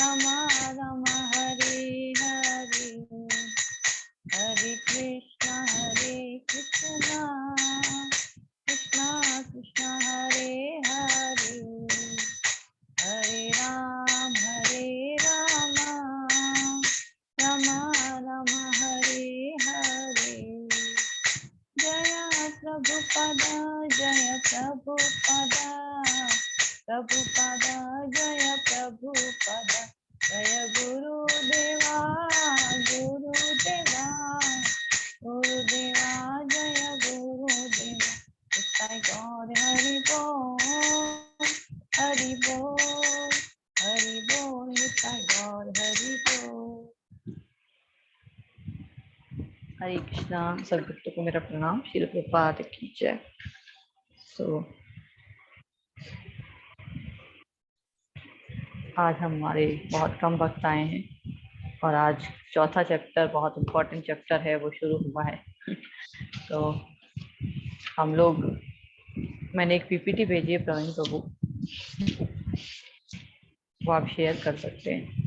रमा रमा हरे हरे, हरे कृष्णा कृष्णा कृष्णा हरे हरे, हरे राम रमा रमा हरे हरे। जय प्रभुपद जय प्रभुपद, प्रभुपद जय प्रभुपद, जय गुरुदेवा गुरुदेवा, गुरुदेवा जय गुरुदेवा। निताय गौर हरि बोल, हरि बोल, हरि बोल, निताय गौर हरि बोल। हरे कृष्णा। सब भक्तों को मेरा प्रणाम। श्री प्रभुपाद की जय। आज हमारे बहुत कम भक्त आए हैं और आज चौथा चैप्टर, बहुत इम्पोर्टेंट चैप्टर है, वो शुरू हुआ है। तो हम लोग, मैंने एक पीपीटी भेजी है प्रवीण प्रभु, वो आप शेयर कर सकते हैं।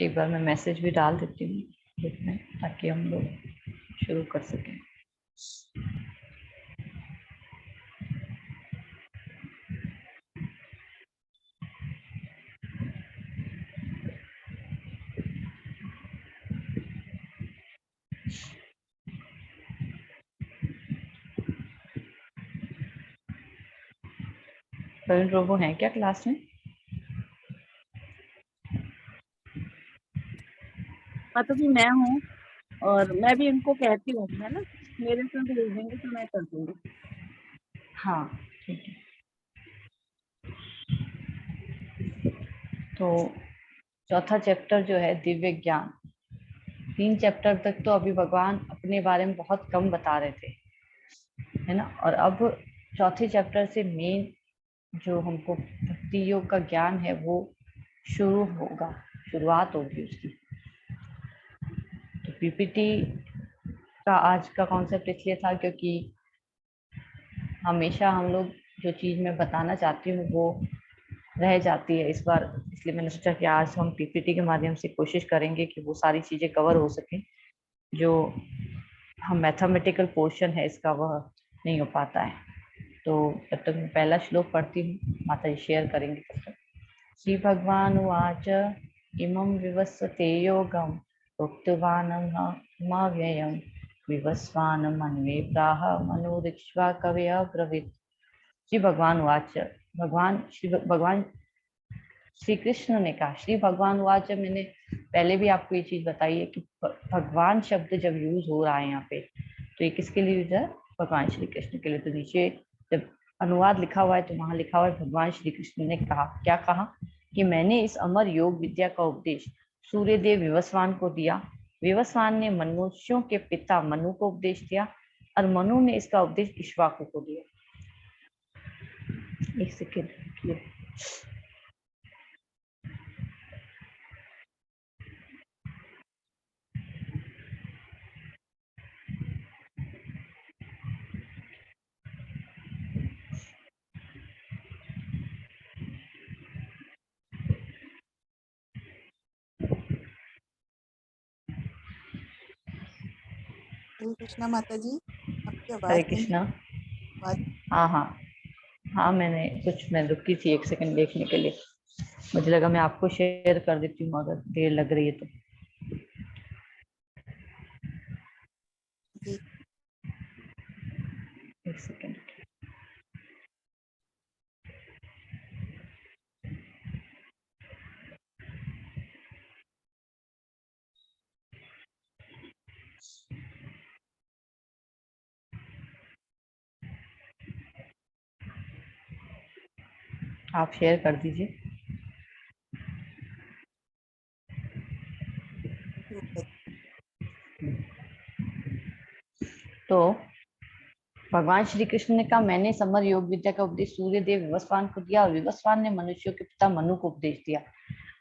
एक बार मैं मैसेज भी डाल देती हूँ ग्रुप में, ताकि हम लोग शुरू कर सकें। प्रवीण प्रभु हैं क्या क्लास में? माता जी मैं हूँ, और मैं भी इनको कहती हूँ, है ना, मेरे से भेज देंगे तो मैं कर दूंगी। हाँ ठीक है। तो चौथा चैप्टर जो है दिव्य ज्ञान। 3 चैप्टर तक तो अभी भगवान अपने बारे में बहुत कम बता रहे थे, है ना, और अब चौथे चैप्टर से मेन जो हमको भक्ति योग का ज्ञान है वो शुरू होगा, शुरुआत होगी उसकी। तो पीपीटी का आज का कॉन्सेप्ट इसलिए था क्योंकि हमेशा हम लोग जो चीज़ मैं बताना चाहती हूँ वो रह जाती है इस बार, इसलिए मैंने सोचा कि आज हम पीपीटी के माध्यम से कोशिश करेंगे कि वो सारी चीज़ें कवर हो सके जो हम मैथमेटिकल पोर्शन है इसका वह नहीं हो पाता है। तो जब तक मैं पहला श्लोक पढ़ती हूँ, माता जी शेयर करेंगे तब तक। श्री भगवान उवाच इमं विवस्वते योगं प्रोक्तवान् व्ययं विवस्वान् मन्वे प्राह मनोरिक्ष्वा कवयः ब्रवीत्। श्री भगवान उवाच, भगवान श्री कृष्ण ने कहा। श्री भगवान उवाच, मैंने पहले भी आपको ये चीज बताई है कि भगवान शब्द जब यूज हो रहा है यहाँ पे, तो ये किसके लिए यूज है? भगवान श्री कृष्ण के लिए। तो नीचे जब अनुवाद लिखा हुआ है तो वहां लिखा हुआ है भगवान श्री कृष्ण ने कहा। क्या कहा? कि मैंने इस अमर योग विद्या का उपदेश सूर्यदेव विवस्वान को दिया। विवस्वान ने मनुष्यों के पिता मनु को उपदेश दिया और मनु ने इसका उपदेश इक्ष्वाकु को दिया। एक सेकेंड। हरे कृष्णा माता जी, आपकी हरे आवाज नहीं कृष्णा। आवाज। हाँ हाँ हाँ, मैं रुकी थी एक सेकंड देखने के लिए, मुझे लगा मैं आपको शेयर कर देती हूँ अगर देर लग रही है तो। जी एक सेकंड। आप शेयर कर दीजिए। तो भगवान श्री कृष्ण ने कहा, मैंने समर योग विद्या का उपदेश सूर्य देव विवस्वान को दिया और विवस्वान ने मनुष्यों के पिता मनु को उपदेश दिया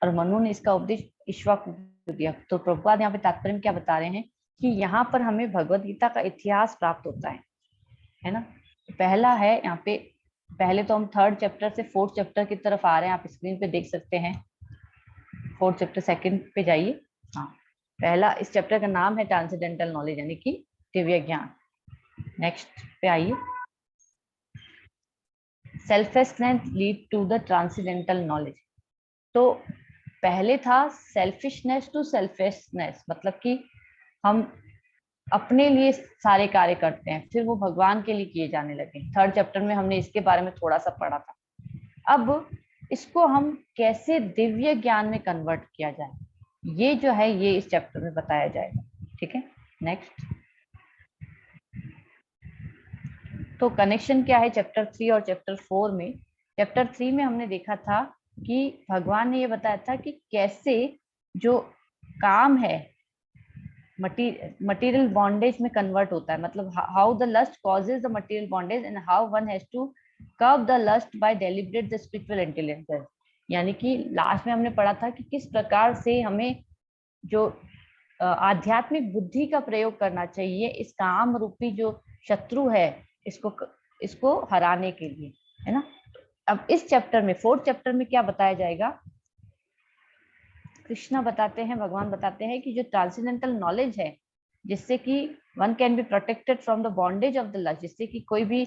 और मनु ने इसका उपदेश इक्ष्वाकु को दिया। तो प्रभुपाद यहाँ पे तात्पर्य में क्या बता रहे हैं कि यहाँ पर हमें भगवत गीता का इतिहास प्राप्त होता है ना। पहला है यहाँ पे, पहले तो हम 3rd चैप्टर से 4th चैप्टर की तरफ आ रहे हैं, आप स्क्रीन पे देख सकते हैं। 4th चैप्टर 2nd पे जाइए। हाँ, पहला इस चैप्टर का नाम है ट्रांसेंडेंटल नॉलेज, यानी कि दिव्य ज्ञान। नेक्स्ट पे आइए, selfishness lead to the transcendental knowledge. तो पहले था सेल्फिशनेस टू सेल्फिशनेस, मतलब कि हम अपने लिए सारे कार्य करते हैं, फिर वो भगवान के लिए किए जाने लगे। 3rd चैप्टर में हमने इसके बारे में थोड़ा सा पढ़ा था। अब इसको हम कैसे दिव्य ज्ञान में कन्वर्ट किया जाए, ये जो है ये इस चैप्टर में बताया जाएगा। ठीक है, नेक्स्ट। तो कनेक्शन क्या है चैप्टर 3 और चैप्टर 4 में? चैप्टर 3 में हमने देखा था कि भगवान ने ये बताया था कि कैसे जो काम है मटेरियल बॉन्डेज में कन्वर्ट होता है, मतलब how the lust causes the material bondage and how one has to curb the lust by deliberate the spiritual intelligence. यानी कि लास्ट में हमने पढ़ा था कि किस प्रकार से हमें जो आध्यात्मिक बुद्धि का प्रयोग करना चाहिए इस काम रूपी जो शत्रु है इसको हराने के लिए, है ना। अब इस चैप्टर में 4th चैप्टर में क्या बताया जाएगा? कृष्णा बताते हैं, भगवान बताते हैं कि जो ट्रांसेंडेंटल नॉलेज है जिससे कि one can be protected from the bondage of the lust, जिससे कि कोई भी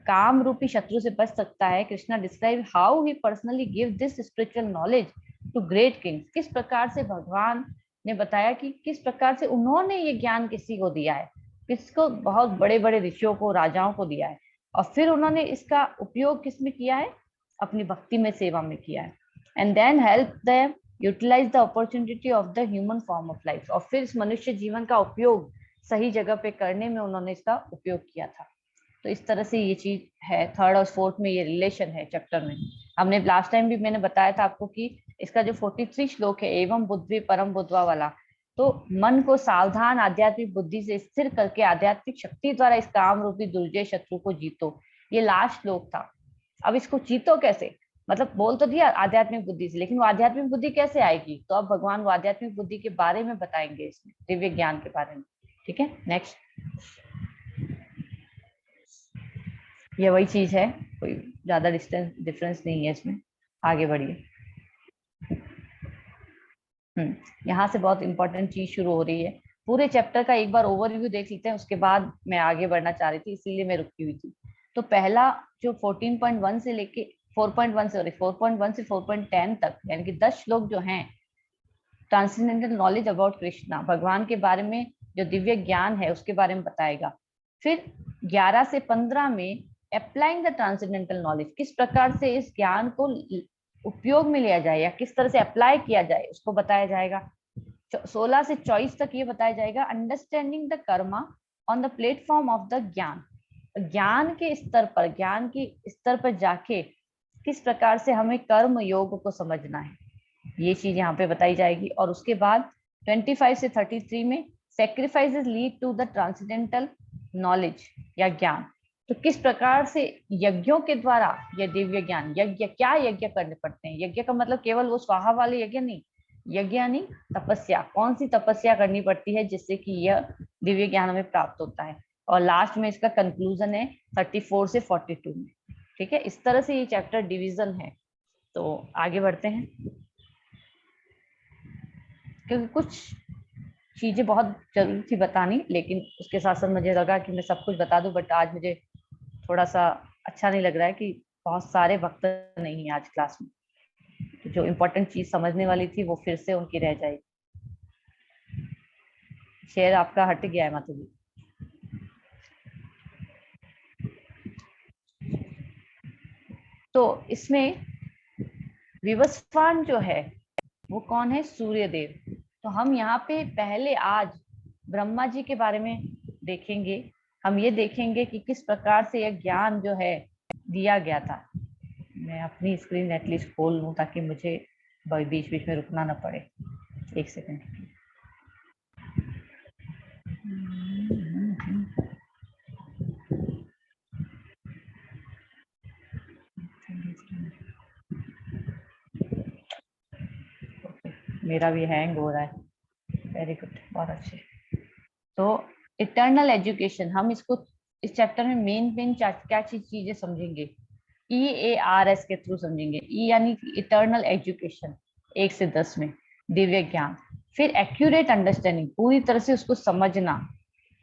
काम रूपी शत्रु से बच सकता है। Krishna describe how he personally give this spiritual knowledge to great kings. किस प्रकार से भगवान ने बताया कि किस प्रकार से उन्होंने ये ज्ञान किसी को दिया है, किसको, बहुत बड़े बड़े ऋषियों को, राजाओं को दिया है, और फिर उन्होंने इसका उपयोग किस में किया है? अपनी भक्ति में, सेवा में किया है। And then help them utilise the opportunity of the human form of life, और फिर इस मनुष्य जीवन का उपयोग सही जगह पे करने में उन्होंने इसका उपयोग किया था। तो इस तरह से ये चीज है। 3rd और 4th में ये रिलेशन है चैप्टर में। हमने लास्ट टाइम भी मैंने बताया था आपको कि इसका जो 43 श्लोक है, एवं बुद्धि परम बुद्धवा वाला, तो मन को सावधान आध्यात्मिक बुद्धि से स्थिर करके आध्यात्मिक शक्ति द्वारा इस काम रूपी दुर्जय शत्रु को जीतो, ये लास्ट श्लोक था। अब इसको जीतो कैसे? मतलब बोल तो दिया आध्यात्मिक बुद्धि से, लेकिन वो आध्यात्मिक बुद्धि कैसे आएगी? तो अब भगवान वो आध्यात्मिक बुद्धि के बारे में बताएंगे, इसमें दिव्य ज्ञान के बारे में। ठीक है, नेक्स्ट। ये वही चीज है, कोई ज्यादा डिफरेंस नहीं है इसमें। आगे बढ़िए। यहाँ से बहुत इंपॉर्टेंट चीज शुरू हो रही है। पूरे चैप्टर का एक बार ओवरव्यू देख लेते हैं, उसके बाद मैं आगे बढ़ना चाह रही थी, इसीलिए मैं रुकी हुई थी। तो पहला जो 14.1 से लेके 4.1 से 4.10 तक, यानी कि 10 श्लोक जो हैं, ट्रांसेंडेंटल नॉलेज अबाउट कृष्णा, भगवान के बारे में जो दिव्य ज्ञान है उसके बारे में बताएगा। फिर 11 से 15 में अप्लाइंग द ट्रांसेंडेंटल नॉलेज, किस प्रकार से इस ज्ञान को उपयोग में लिया जाए या किस तरह से अप्लाई किया जाए उसको बताया जाएगा। 16 से 24 तक ये बताया जाएगा understanding the Karma on the platform of the ज्ञान, ज्ञान के स्तर पर, ज्ञान की स्तर पर जाके किस प्रकार से हमें कर्म योग को समझना है, ये चीज यहाँ पे बताई जाएगी। और उसके बाद 25 से 33 में sacrifices lead to the transcendental knowledge या ज्ञान, तो किस प्रकार से यज्ञों के द्वारा यह दिव्य ज्ञान, यज्ञ क्या यज्ञ करने पड़ते हैं। यज्ञ का मतलब केवल वो स्वाहा वाले यज्ञ नहीं, यज्ञ यानी तपस्या, कौन सी तपस्या करनी पड़ती है जिससे कि यह दिव्य ज्ञान हमें प्राप्त होता है। और लास्ट में इसका कंक्लूजन है 34 से 42 में। ठीक है, इस तरह से ये चैप्टर डिवीजन है। तो आगे बढ़ते हैं, क्योंकि कुछ चीजें बहुत जरूरी थी बतानी, लेकिन उसके साथ साथ मुझे लगा कि मैं सब कुछ बता दूं, बट आज मुझे थोड़ा सा अच्छा नहीं लग रहा है कि बहुत सारे वक्त नहीं है आज क्लास में, तो जो इम्पोर्टेंट चीज समझने वाली थी वो फिर से उनकी रह जाएगी। शेयर आपका हट गया है माता जी। तो इसमें विवस्वान जो है वो कौन है? सूर्य देव। तो हम यहाँ पे पहले आज ब्रह्मा जी के बारे में देखेंगे। हम ये देखेंगे कि किस प्रकार से यह ज्ञान जो है दिया गया था। मैं अपनी स्क्रीन एटलीस्ट खोल लूं ताकि मुझे बीच बीच में रुकना ना पड़े। एक सेकंड। मेरा भी हैंग हो रहा है। वेरी गुड, बहुत अच्छे। तो इटर्नल एजुकेशन, हम इसको इस चैप्टर में मेन क्या चीजें समझेंगे, EARS के थ्रू समझेंगे। ई यानी इटर्नल एजुकेशन 1 से 10 में, दिव्य ज्ञान। फिर एक्यूरेट अंडरस्टैंडिंग, पूरी तरह से उसको समझना।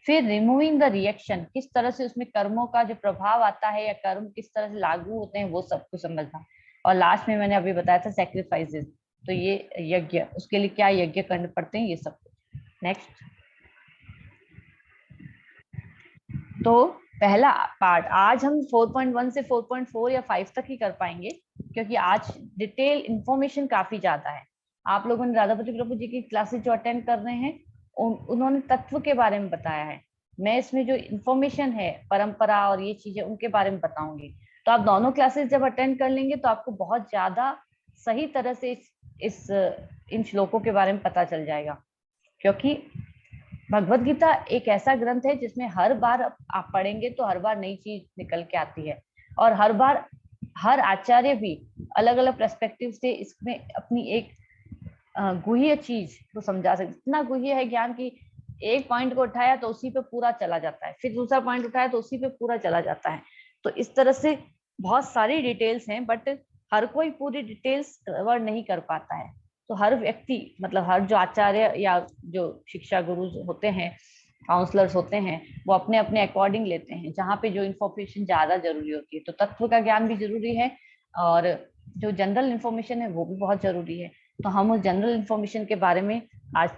फिर रिमूविंग द रिएक्शन, किस तरह से उसमें कर्मों का जो प्रभाव आता है या कर्म किस तरह से लागू होते हैं वो सब कुछ समझना। और लास्ट में मैंने अभी बताया था सैक्रिफाइसेस, तो ये यज्ञ, उसके लिए क्या यज्ञ करने पड़ते हैं, ये सब कुछ। नेक्स्ट, तो पहला पार्ट आज हम 4.1 से 4.4 या 5 तक ही कर पाएंगे, क्योंकि आज डिटेल इंफॉर्मेशन काफी ज्यादा है। आप लोगों ने राधापति प्रभु जी की क्लासेस जो अटेंड कर रहे हैं, उन्होंने तत्व के बारे में बताया है। मैं इसमें जो इंफॉर्मेशन है परंपरा और ये चीजें उनके बारे में बताऊंगी। तो आप दोनों क्लासेस जब अटेंड कर लेंगे तो आपको बहुत ज्यादा सही तरह से इन श्लोकों के बारे में पता चल जाएगा। क्योंकि भगवत गीता एक ऐसा ग्रंथ है जिसमें हर बार आप पढ़ेंगे तो हर बार नई चीज निकल के आती है, और हर बार हर आचार्य भी अलग अलग पर्सपेक्टिव से इसमें अपनी एक गुह्य चीज को समझा सकते। इतना गुह्य है ज्ञान की एक पॉइंट को उठाया तो उसी पे पूरा चला जाता है, फिर दूसरा पॉइंट उठाया तो उसी पे पूरा चला जाता है। तो इस तरह से बहुत सारी डिटेल्स हैं, बट हर कोई पूरी डिटेल्स कवर नहीं कर पाता है। तो हर व्यक्ति, मतलब हर जो आचार्य या जो शिक्षा गुरु होते हैं, काउंसलर्स होते हैं, वो अपने अपने अकॉर्डिंग लेते हैं, जहाँ पे जो इन्फॉर्मेशन ज्यादा जरूरी होती है। तो तत्व का ज्ञान भी जरूरी है, और जो जनरल इन्फॉर्मेशन है वो भी बहुत जरूरी है। तो हम उस जनरल इन्फॉर्मेशन के बारे में आज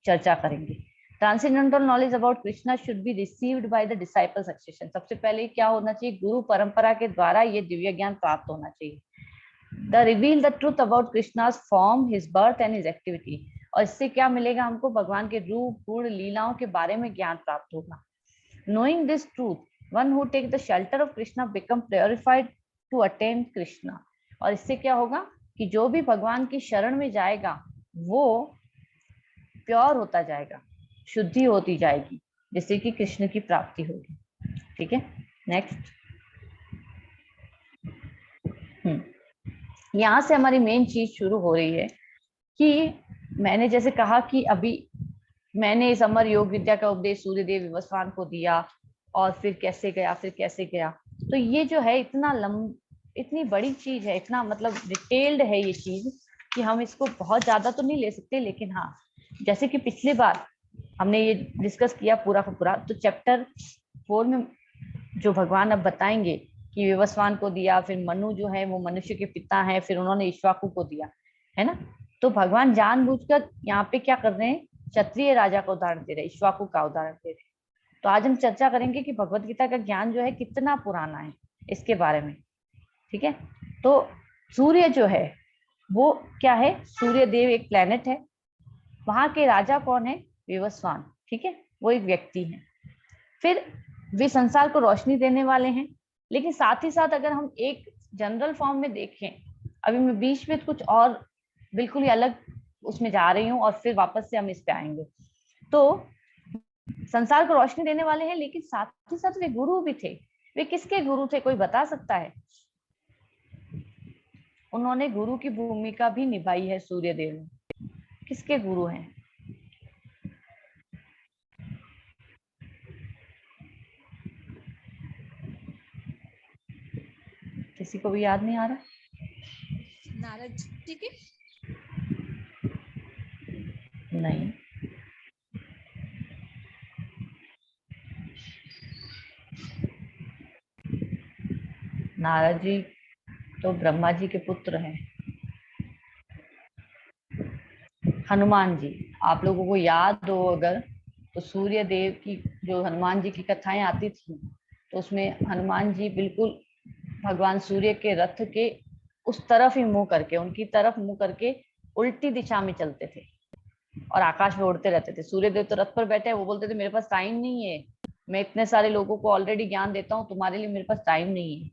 चर्चा करेंगे। Transcendental knowledge about Krishna should be received by the disciple succession. सबसे पहले क्या होना चाहिए, गुरु परंपरा के द्वारा ये दिव्य ज्ञान प्राप्त होना चाहिए। The reveal the truth about Krishna's form, his birth and his activity. और इससे क्या मिलेगा हमको, भगवान के रूप गुण लीलाओं के बारे में ज्ञान प्राप्त होगा। Knowing this truth, one who take the shelter of Krishna become purified to attain Krishna. और इससे क्या होगा कि जो भी भगवान की शरण में जाएगा वो प्योर होता जाएगा, शुद्धि होती जाएगी, जिससे कि कृष्ण की प्राप्ति होगी। ठीक है, नेक्स्ट। यहाँ से हमारी मेन चीज शुरू हो रही है कि मैंने जैसे कहा कि अभी मैंने इस अमर योग विद्या का उपदेश सूर्यदेव विवस्वान को दिया, और फिर कैसे गया। तो ये जो है इतनी बड़ी चीज है, इतना मतलब डिटेल्ड है ये चीज कि हम इसको बहुत ज्यादा तो नहीं ले सकते। लेकिन हाँ, जैसे कि पिछली बार हमने ये डिस्कस किया पूरा का पूरा, तो चैप्टर 4 में जो भगवान अब बताएंगे कि विवस्वान को दिया, फिर मनु जो है वो मनुष्य के पिता है, फिर उन्होंने इक्ष्वाकु को दिया, है ना। तो भगवान जानबूझकर यहाँ पे क्या कर रहे हैं, क्षत्रिय राजा का उदाहरण दे रहे हैं, इक्ष्वाकु का उदाहरण दे रहे हैं। तो आज हम चर्चा करेंगे कि भगवत गीता का ज्ञान जो है कितना पुराना है इसके बारे में। ठीक है, तो सूर्य जो है वो क्या है, सूर्य देव एक प्लेनेट है, वहां के राजा कौन है, विवस्वान। ठीक है, वो एक व्यक्ति है। फिर वे संसार को रोशनी देने वाले हैं। लेकिन साथ ही साथ अगर हम एक जनरल फॉर्म में देखें, अभी मैं बीच में कुछ और बिल्कुल ही अलग उसमें जा रही हूँ और फिर वापस से हम इस पे आएंगे। तो संसार को रोशनी देने वाले हैं, लेकिन साथ ही साथ वे गुरु भी थे। वे किसके गुरु थे, कोई बता सकता है? उन्होंने गुरु की भूमिका भी निभाई है सूर्यदेव ने। किसके गुरु हैं? किसी को भी याद नहीं आ रहा? नारद जी के? नहीं, नारद जी तो ब्रह्मा जी के पुत्र हैं। हनुमान जी, आप लोगों को याद हो अगर, तो सूर्य देव की जो हनुमान जी की कथाएं आती थी, तो उसमें हनुमान जी बिल्कुल भगवान सूर्य के रथ के उस तरफ ही मुंह करके, उनकी तरफ मुंह करके उल्टी दिशा में चलते थे और आकाश में उड़ते रहते थे। सूर्य देव तो रथ पर बैठे हैं, वो बोलते थे मेरे पास टाइम नहीं है, मैं इतने सारे लोगों को ऑलरेडी ज्ञान देता हूँ, तुम्हारे लिए मेरे पास टाइम नहीं है।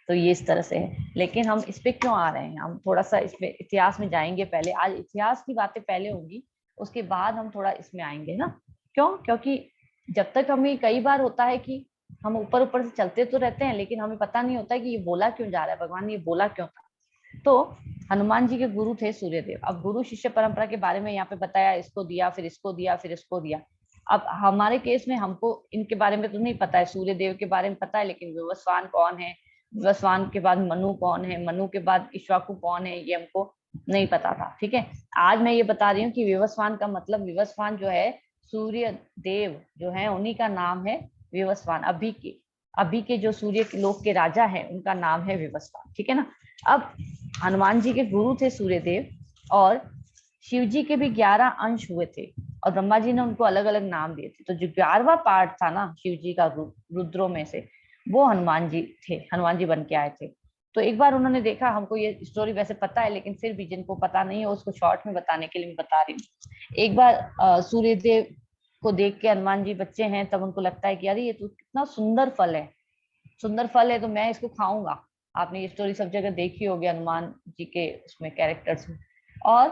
तो ये इस तरह से है। लेकिन हम इस पे क्यों आ रहे हैं, हम थोड़ा सा इसमें इतिहास में जाएंगे पहले। आज इतिहास की बातें पहले होंगी, उसके बाद हम थोड़ा इसमें आएंगे ना। क्यों? क्योंकि जब तक हमें कई बार होता है कि हम ऊपर ऊपर से चलते तो रहते हैं, लेकिन हमें पता नहीं होता है कि ये बोला क्यों जा रहा है, भगवान ने ये बोला क्यों था। तो हनुमान जी के गुरु थे सूर्यदेव। अब गुरु शिष्य परंपरा के बारे में यहाँ पे बताया, इसको दिया, फिर इसको दिया, फिर इसको दिया। अब हमारे केस में हमको इनके बारे में तो नहीं पता है, सूर्यदेव के बारे में पता है, लेकिन विवस्वान कौन है, विवस्वान के बाद मनु कौन है, मनु के बाद इक्ष्वाकु कौन है, ये हमको नहीं पता था। ठीक है, आज मैं ये बता रही हूँ कि विवस्वान का मतलब, विवस्वान जो है सूर्य देव जो है उन्हीं का नाम है विवस्वान। अभी के जो सूर्य लोक के राजा है उनका नाम है विवस्वान। ठीक है ना। अब हनुमान जी के गुरु थे सूर्यदेव, और शिव जी के भी 11 अंश हुए थे, और ब्रह्मा जी ने उनको अलग अलग नाम दिए थे। तो जो 11वां पार्ट था ना शिव जी का रुद्रों में से, वो हनुमान जी थे, हनुमान जी बन के आए थे। तो एक बार उन्होंने देखा, हमको ये स्टोरी वैसे पता है, लेकिन फिर भी जिनको पता नहीं है उसको शॉर्ट में बताने के लिए मैं बता रही हूँ। एक बार सूर्यदेव को देख के, हनुमान जी बच्चे हैं तब, उनको लगता है कि अरे ये तो कितना सुंदर फल है, सुंदर फल है, तो मैं इसको खाऊंगा। आपने ये स्टोरी सब जगह देखी होगी हनुमान जी के उसमें कैरेक्टर्स में। और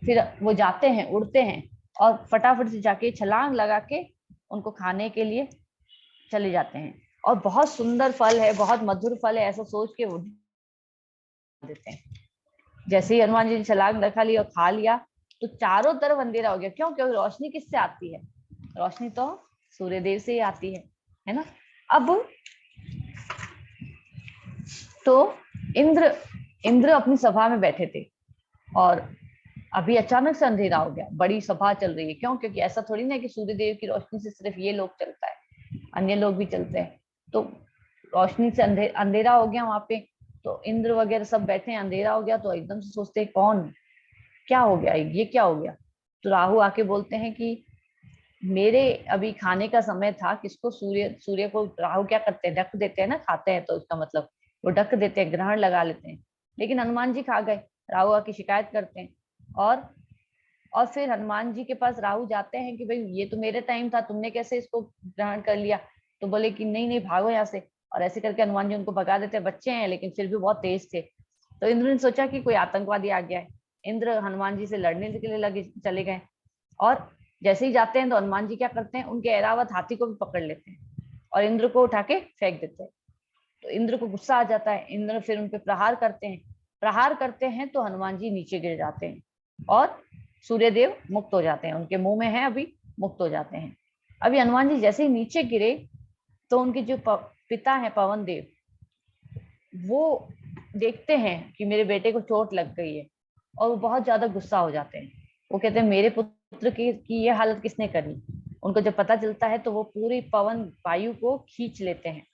फिर वो जाते हैं, उड़ते हैं, और फटाफट से जाके छलांग लगा के उनको खाने के लिए चले जाते हैं। और बहुत सुंदर फल है, बहुत मधुर फल है, ऐसा सोच के वो देते हैं। जैसे ही हनुमान जी ने छलांग लगा ली और खा लिया, तो चारों तरफ अंधेरा हो गया। क्यों? क्योंकि रोशनी किससे आती है? रोशनी तो सूर्यदेव से ही आती है ना। अब तो इंद्र अपनी सभा में बैठे थे, और अभी अचानक से अंधेरा हो गया। बड़ी सभा चल रही है। क्यों? क्योंकि ऐसा थोड़ी ना कि सूर्यदेव की रोशनी से सिर्फ ये लोग चलता है, अन्य लोग भी चलते हैं। तो रोशनी से अंधेरा हो गया वहां पे। तो इंद्र वगैरह सब बैठे हैं, अंधेरा हो गया, तो एकदम से सोचते हैं कौन, क्या हो गया, ये क्या हो गया। तो राहु आके बोलते हैं कि मेरे अभी खाने का समय था। किसको? सूर्य को राहु क्या करते हैं? ढक देते हैं ना, खाते हैं तो इसका मतलब वो ढक देते हैं, ग्रहण लगा लेते हैं। लेकिन हनुमान जी खा गए। राहु आके शिकायत करते हैं, और फिर हनुमान जी के पास राहु जाते हैं कि भाई ये तो मेरे टाइम था, तुमने कैसे इसको ग्रहण कर लिया? तो बोले कि नहीं नहीं, भागो यहाँ से। और ऐसे करके हनुमान जी उनको भगा देते हैं। बच्चे हैं लेकिन फिर भी बहुत तेज थे। तो इंद्र ने सोचा कि कोई आतंकवादी आ गया है। इंद्र हनुमान जी से लड़ने के लिए लगे चले गए, और जैसे ही जाते हैं तो हनुमान जी क्या करते हैं, उनके ऐरावत हाथी को भी पकड़ लेते हैं और इंद्र को उठा के फेंक देते हैं। तो इंद्र को गुस्सा आ जाता है। इंद्र फिर उन पे प्रहार करते हैं तो हनुमान जी नीचे गिर जाते हैं, और सूर्यदेव मुक्त हो जाते हैं। उनके मुंह में है अभी, मुक्त हो जाते हैं। अभी हनुमान जी जैसे ही नीचे गिरे, तो उनके जो पिता है पवन देव, वो देखते हैं कि मेरे बेटे को चोट लग गई है, और वो बहुत ज्यादा गुस्सा हो जाते हैं। वो कहते हैं मेरे पुत्र की ये हालत किसने करी? उनको जब पता चलता है तो वो पूरी पवन वायु को खींच लेते हैं।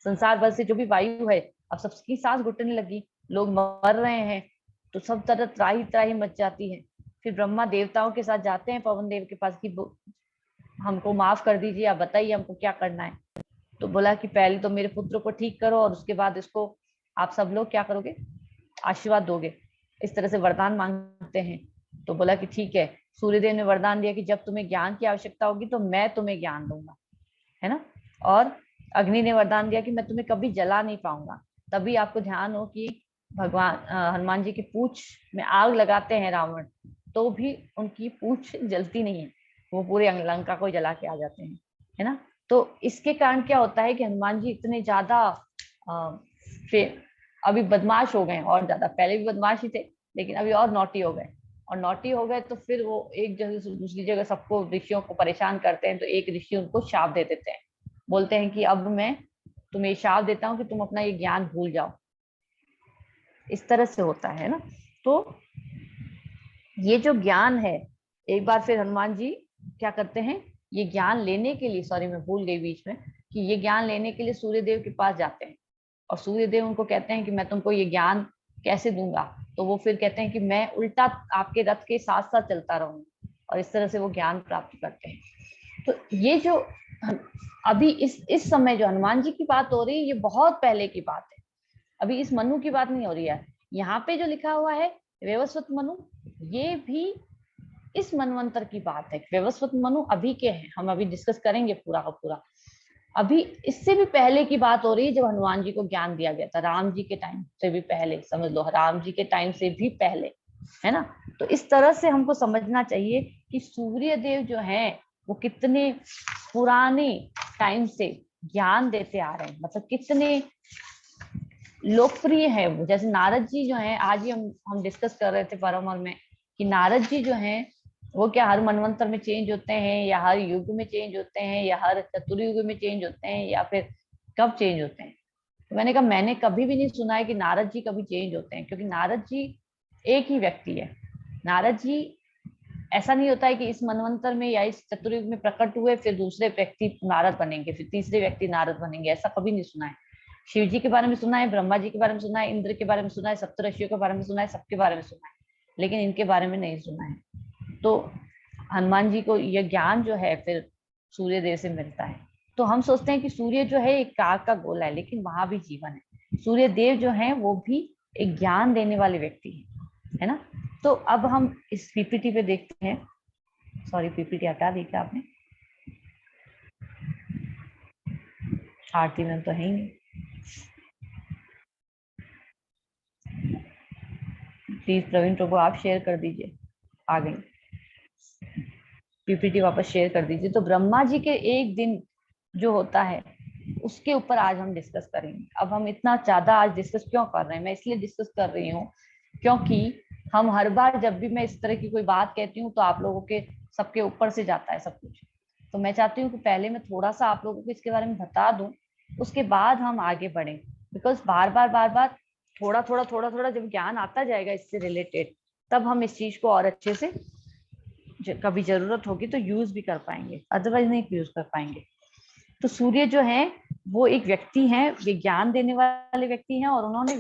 संसार भर से जो भी वायु है, अब सबकी सांस घुटने लगी, लोग मर रहे हैं, तो सब तरह त्राही त्राही मच जाती है। फिर ब्रह्मा देवताओं के साथ जाते हैं पवन देव के पास कि हमको माफ कर दीजिए, आप बताइए हमको क्या करना है। तो बोला कि पहले तो मेरे पुत्र को ठीक करो, और उसके बाद इसको आप सब लोग क्या करोगे? आशीर्वाद दोगे। इस तरह से वरदान मांगते हैं। तो बोला कि ठीक है। सूर्यदेव ने वरदान दिया कि जब तुम्हें ज्ञान की आवश्यकता होगी तो मैं तुम्हें ज्ञान दूंगा, है ना। और अग्नि ने वरदान दिया कि मैं तुम्हें कभी जला नहीं पाऊंगा। तभी आपको ध्यान हो कि भगवान हनुमान जी की पूंछ में आग लगाते हैं रावण, तो भी उनकी पूंछ जलती नहीं है, वो पूरे लंका को जला के आ जाते हैं, है ना। तो इसके कारण क्या होता है कि हनुमान जी इतने ज्यादा अभी बदमाश हो गए, और ज्यादा। पहले भी बदमाश ही थे, लेकिन अभी और नॉटी हो गए। और नॉटी हो गए तो फिर वो एक जगह से दूसरी जगह सबको, ऋषियों को परेशान करते हैं। तो एक ऋषि उनको शाप दे देते हैं, बोलते हैं कि अब मैं तुम्हें शाप देता हूँ कि तुम अपना ये ज्ञान भूल जाओ। इस तरह से होता है ना। तो ये जो ज्ञान है, एक बार फिर हनुमान जी क्या करते हैं, ये ज्ञान लेने के लिए, सॉरी मैं भूल गई बीच में, कि ये ज्ञान लेने के लिए सूर्यदेव के पास जाते हैं। और सूर्यदेव उनको कहते हैं कि मैं तुमको ये ज्ञान कैसे दूंगा? तो वो फिर कहते हैं कि मैं उल्टा आपके रथ के साथ साथ चलता रहूंगा, और इस तरह से वो ज्ञान प्राप्त करते हैं। तो ये जो अभी इस समय जो हनुमान जी की बात हो रही है, ये बहुत पहले की बात है। अभी इस मनु की बात नहीं हो रही है। यहाँ पे जो लिखा हुआ है वैवस्वत मनु, ये भी इस मनवंतर की बात है। वैवस्वत मनु अभी के हैं, हम अभी डिस्कस करेंगे पूरा का पूरा। अभी इससे भी पहले की बात हो रही है, जब हनुमान जी को ज्ञान दिया गया था, राम जी के टाइम से भी पहले, समझ लो राम जी के टाइम से भी पहले, है ना। तो इस तरह से हमको समझना चाहिए कि सूर्य देव जो है वो कितने पुराने टाइम से ज्ञान देते आ रहे हैं, मतलब कितने लोकप्रिय है वो। जैसे नारद जी जो है, आज ही हम डिस्कस कर रहे थे परमहर में कि नारद जी जो हैं वो क्या हर मनवंतर में चेंज होते हैं, या हर युग में चेंज होते हैं, या हर चतुर्युग में चेंज होते हैं, या फिर कब चेंज होते हैं? तो मैंने कहा मैंने कभी भी नहीं सुना है कि नारद जी कभी चेंज होते हैं, क्योंकि नारद जी एक ही व्यक्ति है। नारद जी, ऐसा नहीं होता है कि इस मनवंतर में या इस चतुर्युग में प्रकट हुए फिर दूसरे व्यक्ति नारद बनेंगे, फिर तीसरे व्यक्ति नारद बनेंगे, ऐसा कभी नहीं सुना है। शिव जी के बारे में सुना है, ब्रह्मा जी के बारे में सुना है, इंद्र के बारे में सुना है, सप्तऋषियों के बारे में सुना है, सबके बारे में सुना है, लेकिन इनके बारे में नहीं सुना है। तो हनुमान जी को यह ज्ञान जो है फिर सूर्य देव से मिलता है। तो हम सोचते हैं कि सूर्य जो है एक काग का गोला है, लेकिन वहां भी जीवन है। सूर्य देव जो है वो भी एक ज्ञान देने वाले व्यक्ति है ना। तो अब हम इस पीपीटी पे देखते हैं। सॉरी, पीपीटी हटा दी क्या आपने? आरती में तो है ही नहीं। प्लीज प्रवीण प्रभु आप शेयर कर दीजिए। आ गई पीपीटी, वापस शेयर कर दीजिए। तो ब्रह्मा जी के एक दिन जो होता है उसके ऊपर आज हम डिस्कस करेंगे। अब हम इतना ज्यादा आज डिस्कस क्यों कर रहे हैं? मैं इसलिए डिस्कस कर रही हूँ क्योंकि हम हर बार जब भी मैं इस तरह की कोई बात कहती हूँ तो आप लोगों के सबके ऊपर से जाता है सब कुछ। तो मैं चाहती हूँ कि पहले मैं थोड़ा सा आप लोगों को इसके बारे में बता दूं, उसके बाद हम आगे बढ़ें। बिकॉज बार बार थोड़ा जब ज्ञान आता जाएगा इससे रिलेटेड, तब हम इस चीज को और अच्छे से कभी जरूरत होगी तो यूज भी कर पाएंगे, अदरवाइज नहीं यूज कर पाएंगे। तो सूर्य जो है वो एक व्यक्ति है, विज्ञान देने वाले व्यक्ति हैं, और उन्होंने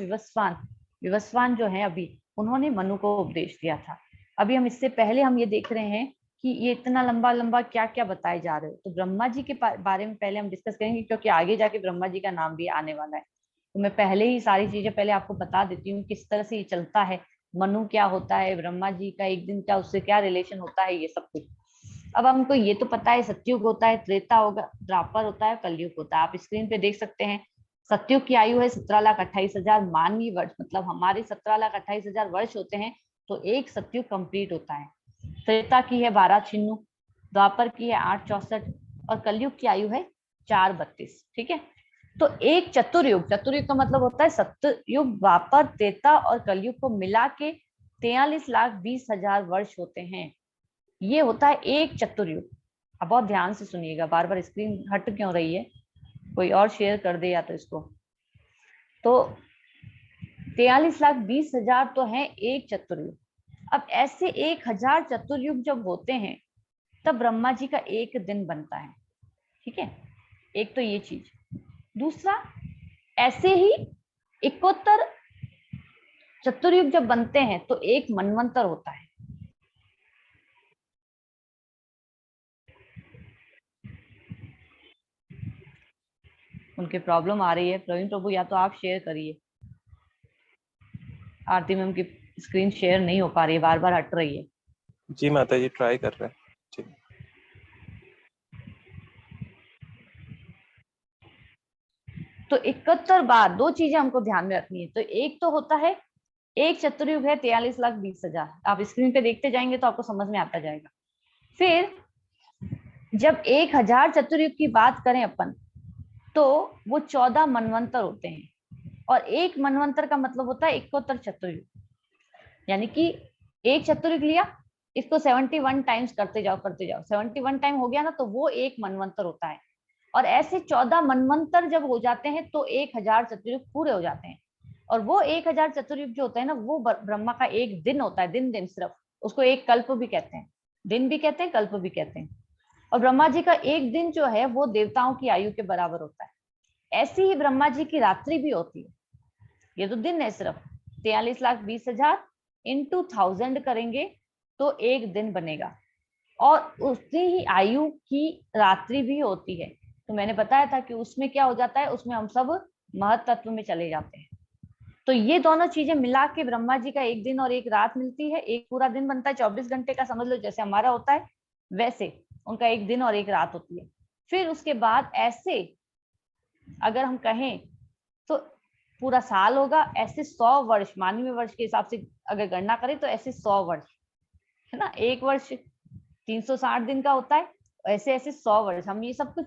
विवस्वान जो है अभी उन्होंने मनु को उपदेश दिया था। अभी हम इससे पहले हम ये देख रहे हैं कि ये इतना लंबा लंबा क्या क्या बताए जा रहे हो। तो ब्रह्मा जी के बारे में पहले हम डिस्कस करेंगे, क्योंकि आगे जाके ब्रह्मा जी का नाम भी आने वाला है। तो मैं पहले ही सारी चीजें पहले आपको बता देती हूँ किस तरह से ये चलता है, मनु क्या होता है, ब्रह्मा जी का एक दिन का उससे क्या रिलेशन होता है, ये सब कुछ। अब हमको ये तो पता है सतयुग होता है, त्रेता होगा, द्वापर होता है, कलयुग होता है। आप स्क्रीन पे देख सकते हैं सतयुग की आयु है 17,28,000 मानवीय वर्ष, मतलब हमारे 17,28,000 वर्ष होते हैं तो एक सतयुग कंप्लीट होता है। त्रेता की है 12 छिन्नू, द्वापर की है 864, और कलयुग की आयु है 432। ठीक है, तो एक चतुर्युग का मतलब होता है सतयुग, द्वापर, त्रेता और कलयुग को मिला के 43,20,000 वर्ष होते हैं। ये होता है एक चतुर्युग। अब बहुत ध्यान से सुनिएगा, बार बार स्क्रीन हट क्यों रही है, कोई और शेयर कर दे या तो इसको। तो 43,20,000 तो है एक चतुर्युग। अब ऐसे 1,000 चतुर्युग जब होते हैं तब ब्रह्मा जी का एक दिन बनता है। ठीक है, एक तो ये चीज। दूसरा, ऐसे ही 71 चतुर्युग जब बनते हैं तो एक मनवंतर होता है। उनके प्रॉब्लम आ रही है प्रवीण प्रभु, या तो आप शेयर करिए। आरती मैम की स्क्रीन शेयर नहीं हो पा रही है, बार बार हट रही है। जी माता जी, ट्राई कर रहे हैं। ठीक। तो 71 बार दो चीजें हमको ध्यान में रखनी है। तो एक तो होता है एक चतुर्युग है 43,20,000, आप स्क्रीन पे देखते जाएंगे तो आपको समझ में आता जाएगा। फिर जब 1,000 चतुर्युग की बात करें अपन, तो वो 14 मनवंतर होते हैं, और एक मनवंतर का मतलब होता है 71 चतुर्युग। यानी कि एक चतुर्युग लिया, इसको 71 टाइम्स करते जाओ 71 टाइम हो गया ना, तो वो एक मनवंतर होता है। और ऐसे 14 मनवंतर जब हो जाते हैं तो 1,000 चतुर्युग पूरे हो जाते हैं। और वो 1,000 चतुर्युग जो होता है ना, वो ब्रह्मा का एक दिन होता है। दिन सिर्फ, उसको एक कल्प भी कहते हैं, दिन भी कहते हैं, कल्प भी कहते हैं। और ब्रह्मा जी का एक दिन जो है वो देवताओं की आयु के बराबर होता है। ऐसी ही ब्रह्मा जी की रात्रि भी होती है। ये तो दिन है सिर्फ, 43,20,000 इंटू 1000 करेंगे तो एक दिन बनेगा, और उतनी ही आयु की रात्रि भी होती है। तो मैंने बताया था कि उसमें क्या हो जाता है, उसमें हम सब महत्त्व में चले जाते हैं। तो ये दोनों चीजें मिला के ब्रह्मा जी का एक दिन और एक रात मिलती है, एक पूरा दिन बनता है 24 घंटे का, समझ लो जैसे हमारा होता है वैसे उनका एक दिन और एक रात होती है। फिर उसके बाद ऐसे अगर हम कहें तो पूरा साल होगा, ऐसे 100 वर्ष मानवीय वर्ष के हिसाब से अगर गणना करें तो ऐसे 100 वर्ष है ना। एक वर्ष 360 दिन का होता है, ऐसे ऐसे 100 वर्ष। हम ये सब कुछ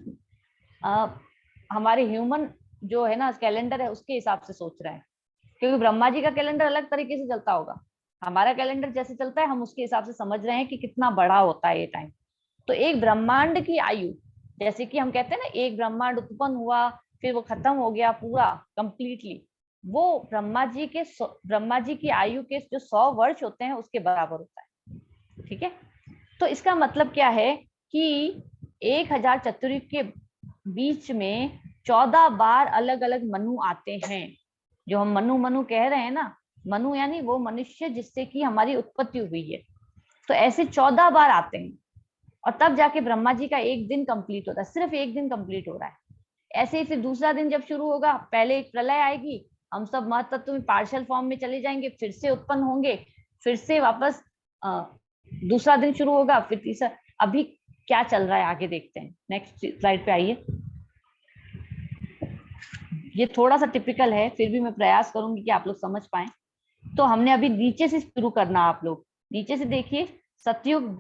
हमारे ह्यूमन जो है ना कैलेंडर है उसके हिसाब से सोच रहे हैं, क्योंकि ब्रह्मा जी का कैलेंडर अलग तरीके से चलता होगा, हमारा कैलेंडर जैसे चलता है हम उसके हिसाब से समझ रहे हैं कि कितना बड़ा होता है ये टाइम। तो एक ब्रह्मांड की आयु, जैसे कि हम कहते हैं ना एक ब्रह्मांड उत्पन्न हुआ फिर वो खत्म हो गया पूरा कंप्लीटली, वो ब्रह्मा जी की आयु के जो 100 वर्ष होते हैं उसके बराबर होता है। ठीक है, तो इसका मतलब क्या है कि 1000 चतुर्युग के बीच में 14 बार अलग अलग मनु आते हैं। जो हम मनु मनु कह रहे हैं ना, मनु यानी वो मनुष्य जिससे कि हमारी उत्पत्ति हुई है, तो ऐसे 14 बार आते हैं और तब जाके ब्रह्मा जी का एक दिन कंप्लीट होता है, सिर्फ एक दिन कंप्लीट हो रहा है। ऐसे ही फिर दूसरा दिन जब शुरू होगा, पहले एक प्रलय आएगी, हम सब महतत्व में पार्शियल फॉर्म में चले जाएंगे, फिर से उत्पन्न होंगे, फिर से वापस दूसरा दिन शुरू होगा, फिर तीसरा। अभी क्या चल रहा है आगे देखते हैं, नेक्स्ट स्लाइड पे आइए। ये थोड़ा सा टिपिकल है, फिर भी मैं प्रयास करूंगी कि आप लोग समझ पाए। तो हमने अभी नीचे से शुरू करना, आप लोग नीचे से देखिए, सतयुग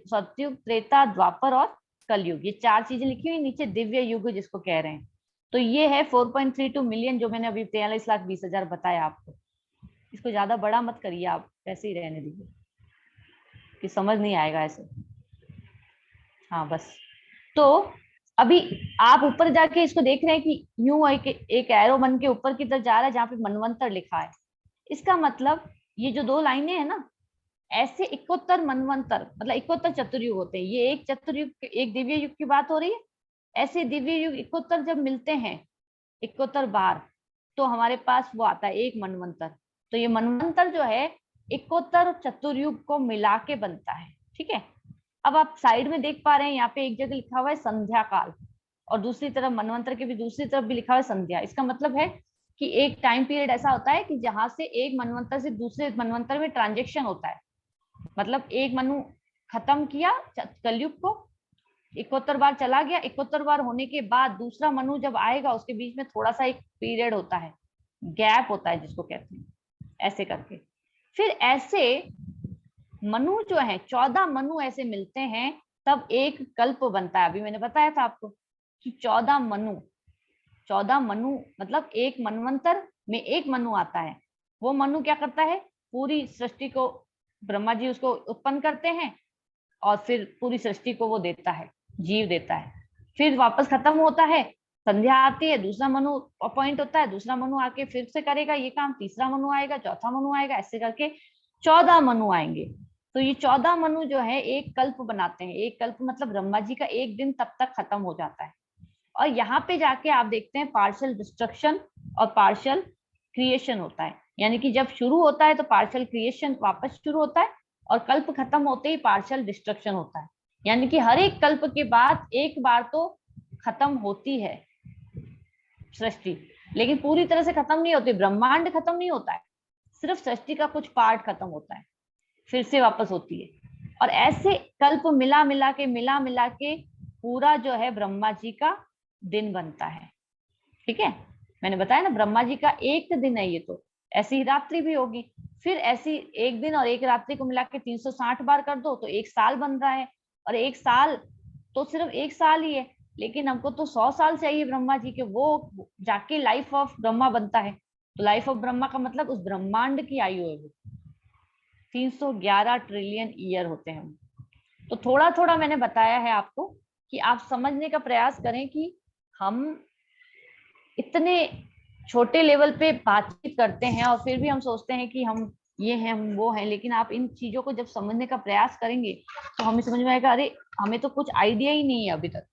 सतयुग त्रेता द्वापर और कलयुग, ये 4 चीजें लिखी हुई नीचे, दिव्य युग जिसको कह रहे हैं। तो ये है 4.32 मिलियन, जो मैंने अभी 43,20,000 बताया आपको। इसको ज्यादा बड़ा मत करिए, आप वैसे ही रहने दीजिए कि समझ नहीं आएगा ऐसे। हाँ बस। तो अभी आप ऊपर जाके इसको देख रहे हैं कि यूं एक एरो बन के ऊपर की तरफ जा रहा है जहाँ पे मनवंतर लिखा है। इसका मतलब ये जो 2 लाइनें हैं ना, ऐसे 71 मनवंतर मतलब 71 चतुर्युग होते हैं। ये एक चतुर्युग, एक दिव्य युग की बात हो रही है। ऐसे दिव्य युग 71 जब मिलते हैं 71 बार, तो हमारे पास वो आता है एक मनवंतर। तो ये मनवंतर जो है 71 चतुर्युग को मिला के बनता है। ठीक है, अब आप साइड में देख पा रहे हैं, यहाँ पे एक जगह लिखा हुआ है संध्या काल, और दूसरी तरफ मनवंतर के भी दूसरी तरफ भी लिखा हुआ है संध्या। इसका मतलब है कि एक टाइम पीरियड ऐसा होता है कि जहां से एक मनवंतर से दूसरे मनवंतर में ट्रांजेक्शन होता है। मतलब एक मनु खत्म किया कलयुग को, 71 बार चला गया, 71 बार होने के बाद दूसरा मनु जब आएगा उसके बीच में थोड़ा सा एक पीरियड होता है, गैप होता है जिसको कहते हैं, ऐसे करके। फिर ऐसे मनु जो है 14 मनु ऐसे मिलते हैं, तब एक कल्प बनता है। अभी मैंने बताया था आपको कि 14 मनु मतलब एक मनवंतर में एक मनु आता है। वो मनु क्या करता है, पूरी सृष्टि को ब्रह्मा जी उसको उत्पन्न करते हैं और फिर पूरी सृष्टि को वो देता है, जीव देता है। फिर वापस खत्म होता है, संध्या आती है, दूसरा मनु अपॉइंट होता है, दूसरा मनु आके फिर से करेगा ये काम, तीसरा मनु आएगा, चौथा मनु आएगा, ऐसे करके 14 मनु आएंगे। तो ये 14 मनु जो है एक कल्प बनाते हैं। एक कल्प मतलब ब्रह्मा जी का एक दिन तब तक खत्म हो जाता है। और यहाँ पे जाके आप देखते हैं पार्शियल डिस्ट्रक्शन और पार्शियल क्रिएशन होता है। यानी कि जब शुरू होता है तो पार्शियल क्रिएशन वापस शुरू होता है, और कल्प खत्म होते ही पार्शियल डिस्ट्रक्शन होता है। यानी कि हर एक कल्प के बाद एक बार तो खत्म होती है सृष्टि, लेकिन पूरी तरह से खत्म नहीं होती, ब्रह्मांड खत्म नहीं होता है, सिर्फ सृष्टि का कुछ पार्ट खत्म होता है, फिर से वापस होती है। और ऐसे कल्प मिला मिला के पूरा जो है ब्रह्मा जी का दिन बनता है। ठीक है, मैंने बताया ना ब्रह्मा जी का एक दिन है ये, तो ऐसी ही रात्रि भी होगी। फिर ऐसी एक दिन और एक रात्रि को मिला के 360 बार कर दो तो एक साल बन रहा है। और एक साल तो सिर्फ एक साल ही है, लेकिन हमको तो 100 साल चाहिए ब्रह्मा जी के, वो जाके लाइफ ऑफ ब्रह्मा बनता है। तो लाइफ ऑफ ब्रह्मा का मतलब उस ब्रह्मांड की आयु है वो 311 ट्रिलियन ईयर होते हैं। तो थोड़ा थोड़ा मैंने बताया है आपको कि आप समझने का प्रयास करें कि हम इतने छोटे लेवल पे बातचीत करते हैं और फिर भी हम सोचते हैं कि हम ये हैं हम वो हैं, लेकिन आप इन चीजों को जब समझने का प्रयास करेंगे तो हमें समझ में आएगा, अरे हमें तो कुछ आइडिया ही नहीं है अभी तक,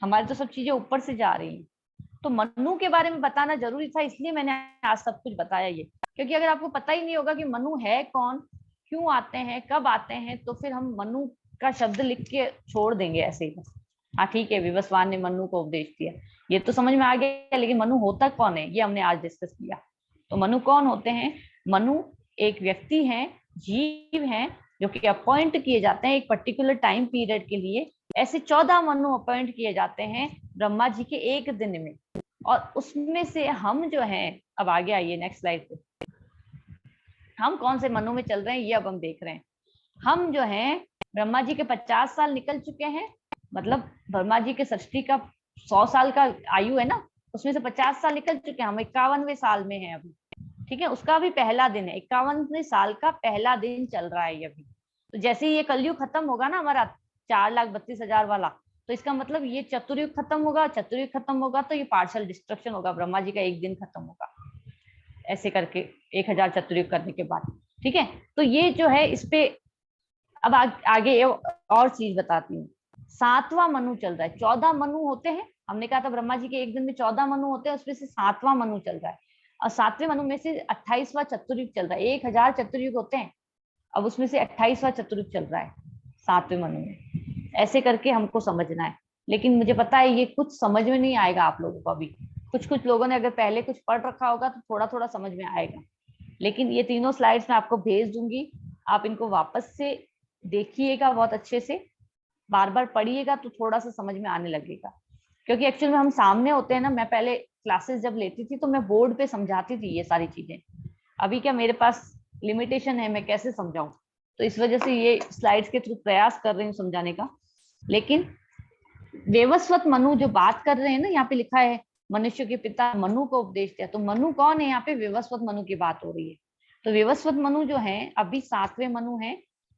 हमारी तो सब चीजें ऊपर से जा रही हैं। तो मनु के बारे में बताना जरूरी था, इसलिए मैंने आज सब कुछ बताया ये। क्योंकि अगर आपको पता ही नहीं होगा कि मनु है कौन, क्यों आते हैं, कब आते हैं, तो फिर हम मनु का शब्द लिख के छोड़ देंगे ऐसे ही। हाँ ठीक है, विवस्वान ने मनु को उपदेश दिया, ये तो समझ में आ गया, लेकिन मनु होता कौन है ये हमने आज डिस्कस किया। तो मनु कौन होते हैं? मनु एक व्यक्ति हैं, जीव हैं, जो कि अपॉइंट किए जाते हैं एक पर्टिकुलर टाइम पीरियड के लिए। ऐसे 14 मनु अपॉइंट किए जाते हैं ब्रह्मा जी के एक दिन में, और उसमें से हम जो हैं, अब आगे आइए नेक्स्ट स्लाइड पे, हम कौन से मनु में चल रहे हैं ये अब हम देख रहे हैं। हम जो हैं ब्रह्मा जी के 50 साल निकल चुके हैं, मतलब ब्रह्मा जी के सृष्टि का 100 साल का आयु है ना, उसमें से 50 साल निकल चुके हैं, हम 51वें साल में हैं अभी, ठीक है। उसका भी पहला दिन है, 51वें साल का पहला दिन चल रहा है ये अभी। तो जैसे ही ये कलयुग खत्म होगा ना हमारा 4,32,000 वाला, तो इसका मतलब ये चतुर्युग खत्म होगा, चतुर्युग खत्म होगा तो ये पार्शियल डिस्ट्रक्शन होगा, ब्रह्मा जी का एक दिन खत्म होगा, ऐसे करके 1000 चतुर्युग करने के बाद, ठीक है। तो ये जो है इस पे अब आगे और चीज बताती हूँ। 7वां मनु चल रहा है, 14 मनु होते हैं, हमने कहा था ब्रह्मा जी के एक दिन में 14 मनु होते हैं, उसमें से 7वां मनु चल रहा है, और 7वें मनु में से 28वां चतुर्युग चल रहा है। 1000 चतुर्युग होते हैं, अब उसमें से 28वां चतुर्युग चल रहा है 7वें मनु में। ऐसे करके हमको समझना है, लेकिन मुझे पता है ये कुछ समझ में नहीं आएगा आप लोगों को अभी। कुछ लोगों ने अगर पहले कुछ पढ़ रखा होगा तो थोड़ा थोड़ा समझ में आएगा, लेकिन ये तीनों स्लाइड्स मैं आपको भेज दूंगी, आप इनको वापस से देखिएगा, बहुत अच्छे से बार बार पढ़िएगा तो थोड़ा सा समझ में आने लगेगा। क्योंकि एक्चुअल में हम सामने होते हैं ना, मैं पहले क्लासेस जब लेती थी तो मैं बोर्ड पे समझाती थी ये सारी चीजें, अभी क्या मेरे पास लिमिटेशन है, मैं कैसे समझाऊं, तो इस वजह से ये स्लाइड्स के थ्रू प्रयास कर रही हूँ समझाने का। लेकिन वेवस्वत मनु जो बात कर रहे हैं ना, यहाँ पे लिखा है मनुष्य के पिता मनु को उपदेश दिया, तो मनु कौन है यहाँ पे? वेवस्वत मनु की बात हो रही है। तो वेवस्वत मनु जो है अभी 7वें मनु है,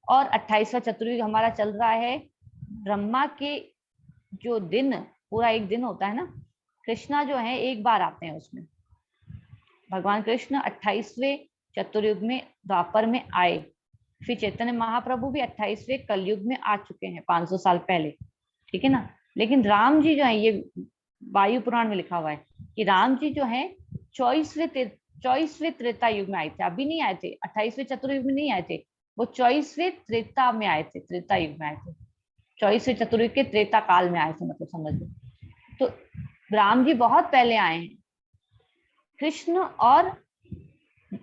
और 28वां चतुर्युग हमारा चल रहा है। ब्रह्मा के जो दिन, पूरा एक दिन होता है ना, कृष्णा जो है एक बार आते हैं उसमें, भगवान कृष्ण 28वें चतुर्युग में द्वापर में आए, फिर चैतन्य महाप्रभु भी 28वें कलयुग में आ चुके हैं 500 साल पहले, ठीक है ना। लेकिन राम जी जो है, ये वायु पुराण में लिखा हुआ है कि राम जी जो है 24वें त्रेता युग में आए थे, अभी नहीं आए थे, 28वें चतुर्युग में नहीं आए थे, वो 24वें त्रेता में आए थे, त्रेता युग में आए थे, 24वें चतुर्युग के त्रेता काल में आए थे, मतलब समझ लो। तो राम जी बहुत पहले आए हैं, कृष्ण और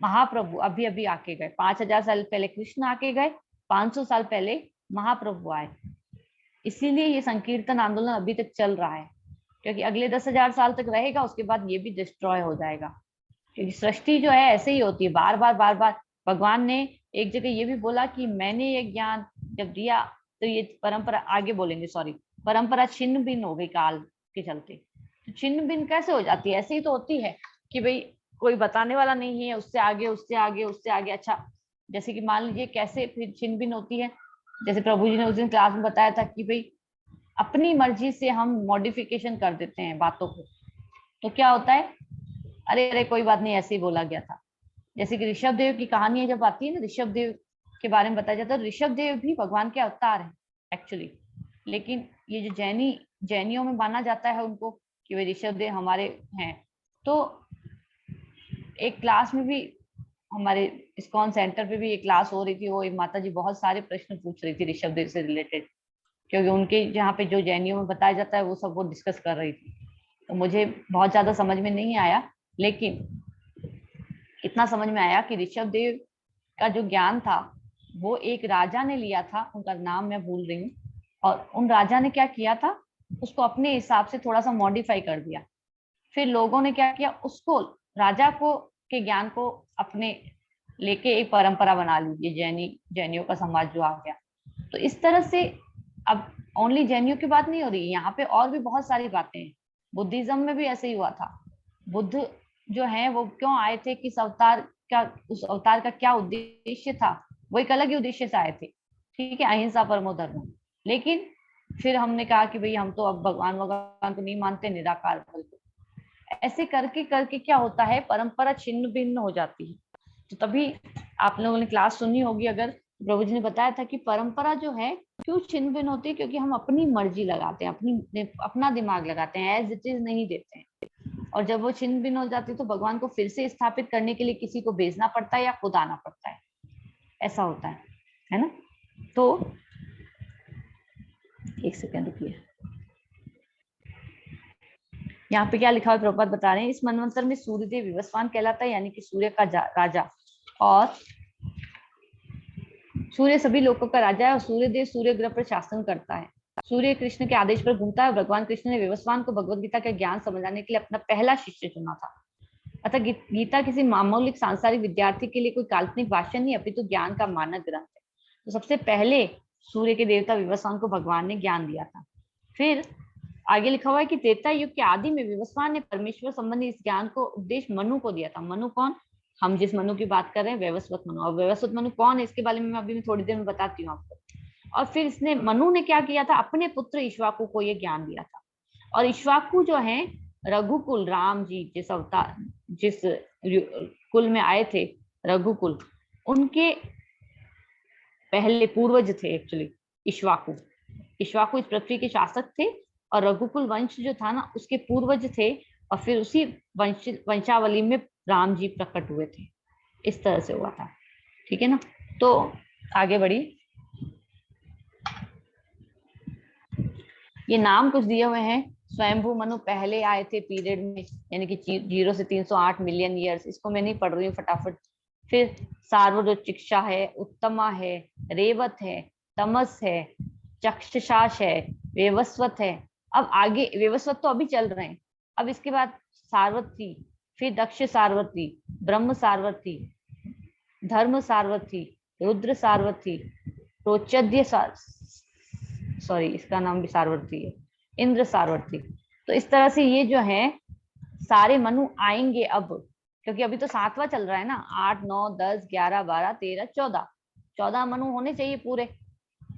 महाप्रभु अभी अभी आके गए, 5000 साल पहले कृष्ण आके गए, 500 साल पहले महाप्रभु आए। इसीलिए ये संकीर्तन आंदोलन अभी तक चल रहा है, क्योंकि अगले 10,000 साल तक रहेगा, उसके बाद ये भी डिस्ट्रॉय हो जाएगा। क्योंकि सृष्टि जो है ऐसे ही होती है, बार बार भगवान ने एक जगह ये भी बोला कि मैंने ये ज्ञान जब दिया, तो ये परंपरा, आगे बोलेंगे सॉरी, परंपरा छिन्न भिन्न हो गई काल के चलते। तो छिन्न भिन्न कैसे हो जाती है? ऐसे ही तो होती है कि भाई कोई बताने वाला नहीं है, उससे आगे उससे आगे उससे आगे। अच्छा, जैसे कि मान लीजिए कैसे फिर छिन्न भिन्न होती है, जैसे प्रभु जी ने उस दिन क्लास में बताया था कि भाई अपनी मर्जी से हम मॉडिफिकेशन कर देते हैं बातों को, तो क्या होता है, अरे अरे कोई बात नहीं, ऐसे ही बोला गया था। जैसे कि ऋषभ देव की कहानी जब आती है ना, ऋषभ देव के बारे में बताया जाता है, ऋषभ देव भी भगवान के अवतार है एक्चुअली। लेकिन ये जो जैनियों में माना जाता है उनको कि वे ऋषभ देव हमारे हैं। तो एक क्लास में भी, हमारे इस्कॉन सेंटर पे भी एक क्लास हो रही थी, वो एक माता जी बहुत सारे प्रश्न पूछ रही थी ऋषभ देव से रिलेटेड, क्योंकि उनके जहाँ पे जो जैनियों में बताया जाता है वो सब वो डिस्कस कर रही थी। तो मुझे बहुत ज्यादा समझ में नहीं आया, लेकिन इतना समझ में आया कि ऋषभ देव का जो ज्ञान था वो एक राजा ने लिया था, उनका नाम मैं भूल रही हूँ, और उन राजा ने क्या किया था, उसको अपने हिसाब से थोड़ा सा मॉडिफाई कर दिया। फिर लोगों ने क्या किया, उसको राजा को के ज्ञान को अपने लेके एक परंपरा बना ली, ये जैनियों का समाज जो आ गया। तो इस तरह से अब ओनली जैनियों की बात नहीं हो रही, यहाँ पे और भी बहुत सारी बातें हैं। बुद्धिज्म में भी ऐसे ही हुआ था। बुद्ध जो है वो क्यों आए थे, किस अवतार का, उस अवतार का क्या उद्देश्य था, वो एक अलग ही उद्देश्य से आए थे, ठीक है, अहिंसा परमो धर्म। लेकिन फिर हमने कहा कि भाई हम तो अब भगवान को नहीं मानते, निराकार को। ऐसे करके करके क्या होता है, परंपरा छिन्न भिन्न हो जाती है। तो तभी आप लोगों ने क्लास सुनी होगी अगर, प्रभु जी ने बताया था कि परंपरा जो है क्यों छिन्न भिन्न होती है, क्योंकि हम अपनी मर्जी लगाते हैं, अपना दिमाग लगाते हैं, एज इट इज नहीं देते हैं। और जब वो छिन्न भिन्न हो जाती है तो भगवान को फिर से स्थापित करने के लिए किसी को भेजना पड़ता है या खुद आना पड़ता है, ऐसा होता है ना। तो एक सेकेंड रुकिए, यहाँ पे क्या लिखा हुआ प्रभुपाद बता रहे हैं, इस मनवंतर में सूर्यदेव विवस्वान कहलाता है, यानी कि सूर्य का राजा, और सूर्य सभी लोगों का राजा है, और सूर्यदेव सूर्य ग्रह पर शासन करता है। सूर्य कृष्ण के आदेश पर घूमता है, और भगवान कृष्ण ने विवस्वान को भगवत गीता का ज्ञान समझाने के लिए अपना पहला शिष्य चुना था। अतः गीता किसी मामूली सांसारिक विद्यार्थी के लिए कोई काल्पनिक भाषण नहीं, अपितु ज्ञान का मानक ग्रंथ है। तो सबसे पहले सूर्य के देवता विवस्वान को भगवान ने ज्ञान दिया था। फिर आगे लिखा हुआ है कि त्रेता युग के आदि में विवस्वान ने परमेश्वर संबंधी इस ज्ञान को उपदेश मनु को दिया था। मनु कौन? हम जिस मनु की बात कर रहे हैं वैवस्वत मनु। और वैवस्वत मनु कौन है इसके बारे में मैं अभी थोड़ी देर में बताती हूँ आपको। और फिर इसने मनु ने क्या किया था, अपने पुत्र इक्ष्वाकु को ये ज्ञान दिया था। और इक्ष्वाकु जो है रघुकुल, राम जी जिस अवतार जिस कुल में आए थे, रघुकुल, उनके पहले पूर्वज थे एक्चुअली इक्ष्वाकु। इक्ष्वाकु इस पृथ्वी के शासक थे और रघुकुल वंश जो था ना उसके पूर्वज थे। और फिर उसी वंशावली में राम जी प्रकट हुए थे। इस तरह से हुआ था, ठीक है ना। तो आगे बढ़ी, ये नाम कुछ दिए हुए हैं। स्वयंभू मनु पहले आए थे पीरियड में, यानी कि 0 से 308 मिलियन ईयर्स। इसको मैं नहीं पढ़ रही हूँ फटाफट। फिर सार्वजोचिक्षा है, उत्तमा है, रेवत है, तमस है, चक्षुषाश है, वेवस्वत है। अब आगे वेवस्वत तो अभी चल रहे हैं। अब इसके बाद सार्वत्री, फिर दक्ष सार्वत्री, ब्रह्म सार्वत्री, धर्म सार्वत्री, रुद्र सार्वत्री, प्रोचद्य सॉरी इसका नाम भी सार्वत्री है, इंद्र सार्वत्री। तो इस तरह से ये जो है सारे मनु आएंगे अब, क्योंकि अभी तो 7वां चल रहा है ना। 8, 9, 10, 11, 12, 13, 14 मनु होने चाहिए पूरे,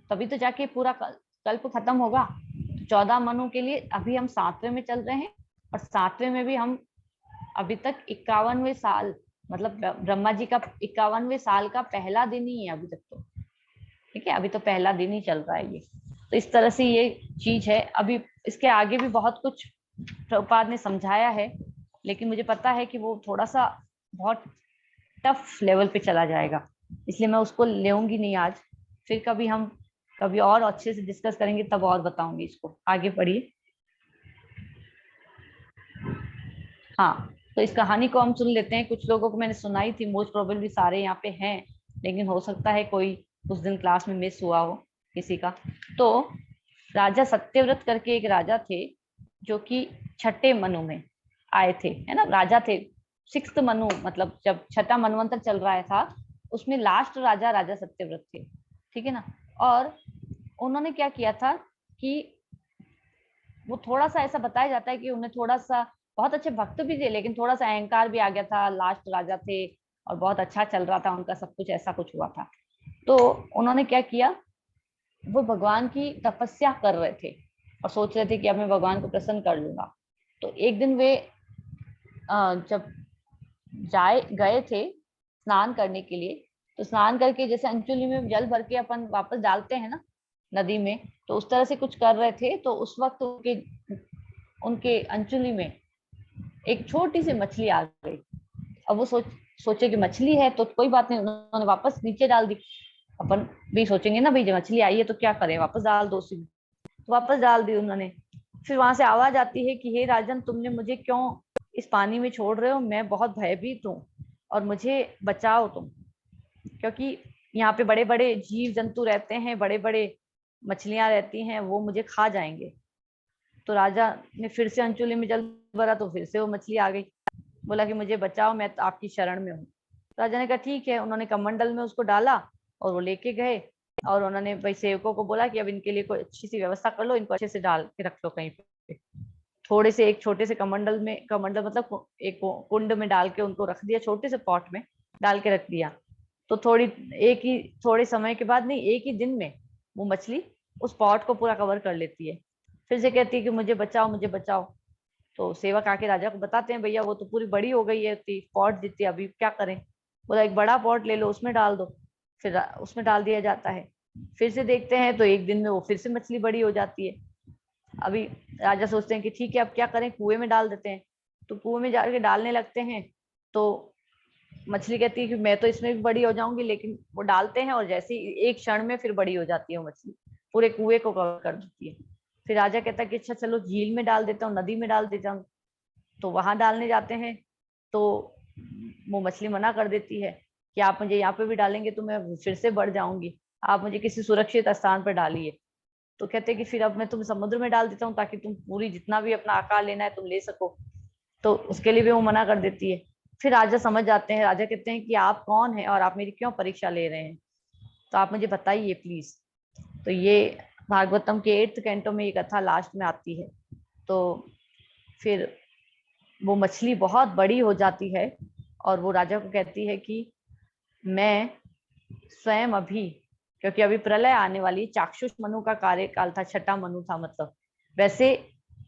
तभी तो जाके पूरा कल्प खत्म होगा। 14 मनु के लिए अभी हम 7वें में चल रहे हैं। और 7वें में भी हम अभी तक 51वें साल, मतलब ब्रह्मा जी का 51वें साल का पहला दिन ही है अभी तक तो, ठीक है। अभी तो पहला दिन ही चल रहा है ये। तो इस तरह से ये चीज है। अभी इसके आगे भी बहुत कुछ प्रभुपाद ने समझाया है, लेकिन मुझे पता है कि वो थोड़ा सा बहुत टफ लेवल पे चला जाएगा, इसलिए मैं उसको लेऊंगी नहीं आज। फिर कभी हम कभी और अच्छे से डिस्कस करेंगे, तब और बताऊंगी इसको। आगे पढ़िए। हाँ, तो इस कहानी को हम सुन लेते हैं। कुछ लोगों को मैंने सुनाई थी, मोस्ट प्रोबेबली सारे यहाँ पे हैं, लेकिन हो सकता है कोई उस दिन क्लास में मिस हुआ हो किसी का। तो राजा सत्यव्रत करके एक राजा थे जो कि 6ठे मनु में आए थे, है ना। राजा थे 6th मनु, मतलब जब 6ठा मनवंतर चल रहा था उसमें लास्ट राजा सत्यव्रत थे, ठीक है ना। और उन्होंने क्या किया था कि वो थोड़ा सा ऐसा बताया जाता है कि उन्हें थोड़ा सा, बहुत अच्छे भक्त भी थे लेकिन थोड़ा सा अहंकार भी आ गया था। लास्ट राजा थे और बहुत अच्छा चल रहा था उनका सब कुछ, ऐसा कुछ हुआ था। तो उन्होंने क्या किया, वो भगवान की तपस्या कर रहे थे और सोच रहे थे कि अब मैं भगवान को प्रसन्न कर लूंगा। तो एक दिन वे जब गए थे स्नान करने के लिए, तो स्नान करके जैसे अंचुली में जल भर के अपन वापस डालते हैं ना नदी में, तो उस तरह से कुछ कर रहे थे। तो उस वक्त उनके अंचुली में एक छोटी सी मछली आ गई। अब वो सोचे कि मछली है तो कोई बात नहीं, उन्होंने वापस नीचे डाल दी। अपन भी सोचेंगे ना भाई जब मछली आई है तो क्या करें, वापस डाल दो उसी में। तो वापस डाल दी उन्होंने। फिर वहां से आवाज आती है कि हे राजन, तुमने मुझे क्यों इस पानी में छोड़ रहे हो, मैं बहुत भयभीत हूँ और मुझे बचाओ तुम, क्योंकि यहाँ पे बड़े बड़े जीव जंतु रहते हैं, बड़े बड़े मछलियां रहती हैं, वो मुझे खा जाएंगे। तो राजा ने फिर से अंचुली में जल भरा तो फिर से वो मछली आ गई। बोला कि मुझे बचाओ, मैं तो आपकी शरण में हूँ। राजा ने कहा ठीक है। उन्होंने कमंडल में उसको डाला और वो लेके गए और उन्होंने भाई सेवकों को बोला कि अब इनके लिए कोई अच्छी सी व्यवस्था कर लो, इनको अच्छे से डाल के रख लो कहीं पे। थोड़े से एक छोटे से कमंडल में, कमंडल मतलब एक कुंड में डाल के उनको रख दिया, छोटे से पॉट में डाल के रख दिया। तो थोड़े समय के बाद, नहीं एक ही दिन में वो मछली उस पॉट को पूरा कवर कर लेती है। फिर से कहती है कि मुझे बचाओ मुझे बचाओ। तो सेवक आके राजा को बताते हैं भैया वो तो पूरी बड़ी हो गई है पॉट जितनी, अभी क्या करें। बोला एक बड़ा पॉट ले लो, उसमें डाल दो। फिर उसमें डाल दिया जाता है। फिर से देखते हैं तो एक दिन में वो फिर से मछली बड़ी हो जाती है। अभी राजा सोचते हैं कि ठीक है अब क्या करें, कुएं में डाल देते हैं। तो कुएं में जाके डालने लगते हैं तो मछली कहती है कि मैं तो इसमें भी बड़ी हो जाऊंगी, लेकिन वो डालते हैं और जैसे ही एक क्षण में फिर बड़ी हो जाती है वो मछली, पूरे कुएं को कवर कर देती है। फिर राजा कहता है कि अच्छा चलो झील में डाल देता हूँ, नदी में डाल देता हूँ। तो वहां डालने जाते हैं तो वो मछली मना कर देती है कि आप मुझे यहाँ पे भी डालेंगे तो मैं फिर से बढ़ जाऊंगी, आप मुझे किसी सुरक्षित स्थान पर डालिए। तो कहते हैं कि फिर अब मैं तुम समुद्र में डाल देता हूँ ताकि तुम पूरी जितना भी अपना आकार लेना है तुम ले सको। तो उसके लिए भी वो मना कर देती है। फिर राजा समझ जाते हैं, राजा कहते हैं कि आप कौन है और आप मेरी क्यों परीक्षा ले रहे हैं, तो आप मुझे बताइए प्लीज। तो ये भागवतम के 8th कैंटो में ये कथा लास्ट में आती है। तो फिर वो मछली बहुत बड़ी हो जाती है और वो राजा को कहती है कि मैं स्वयं अभी, क्योंकि अभी प्रलय आने वाली, चाक्षुष मनु का कार्यकाल था, छठा मनु था, मतलब वैसे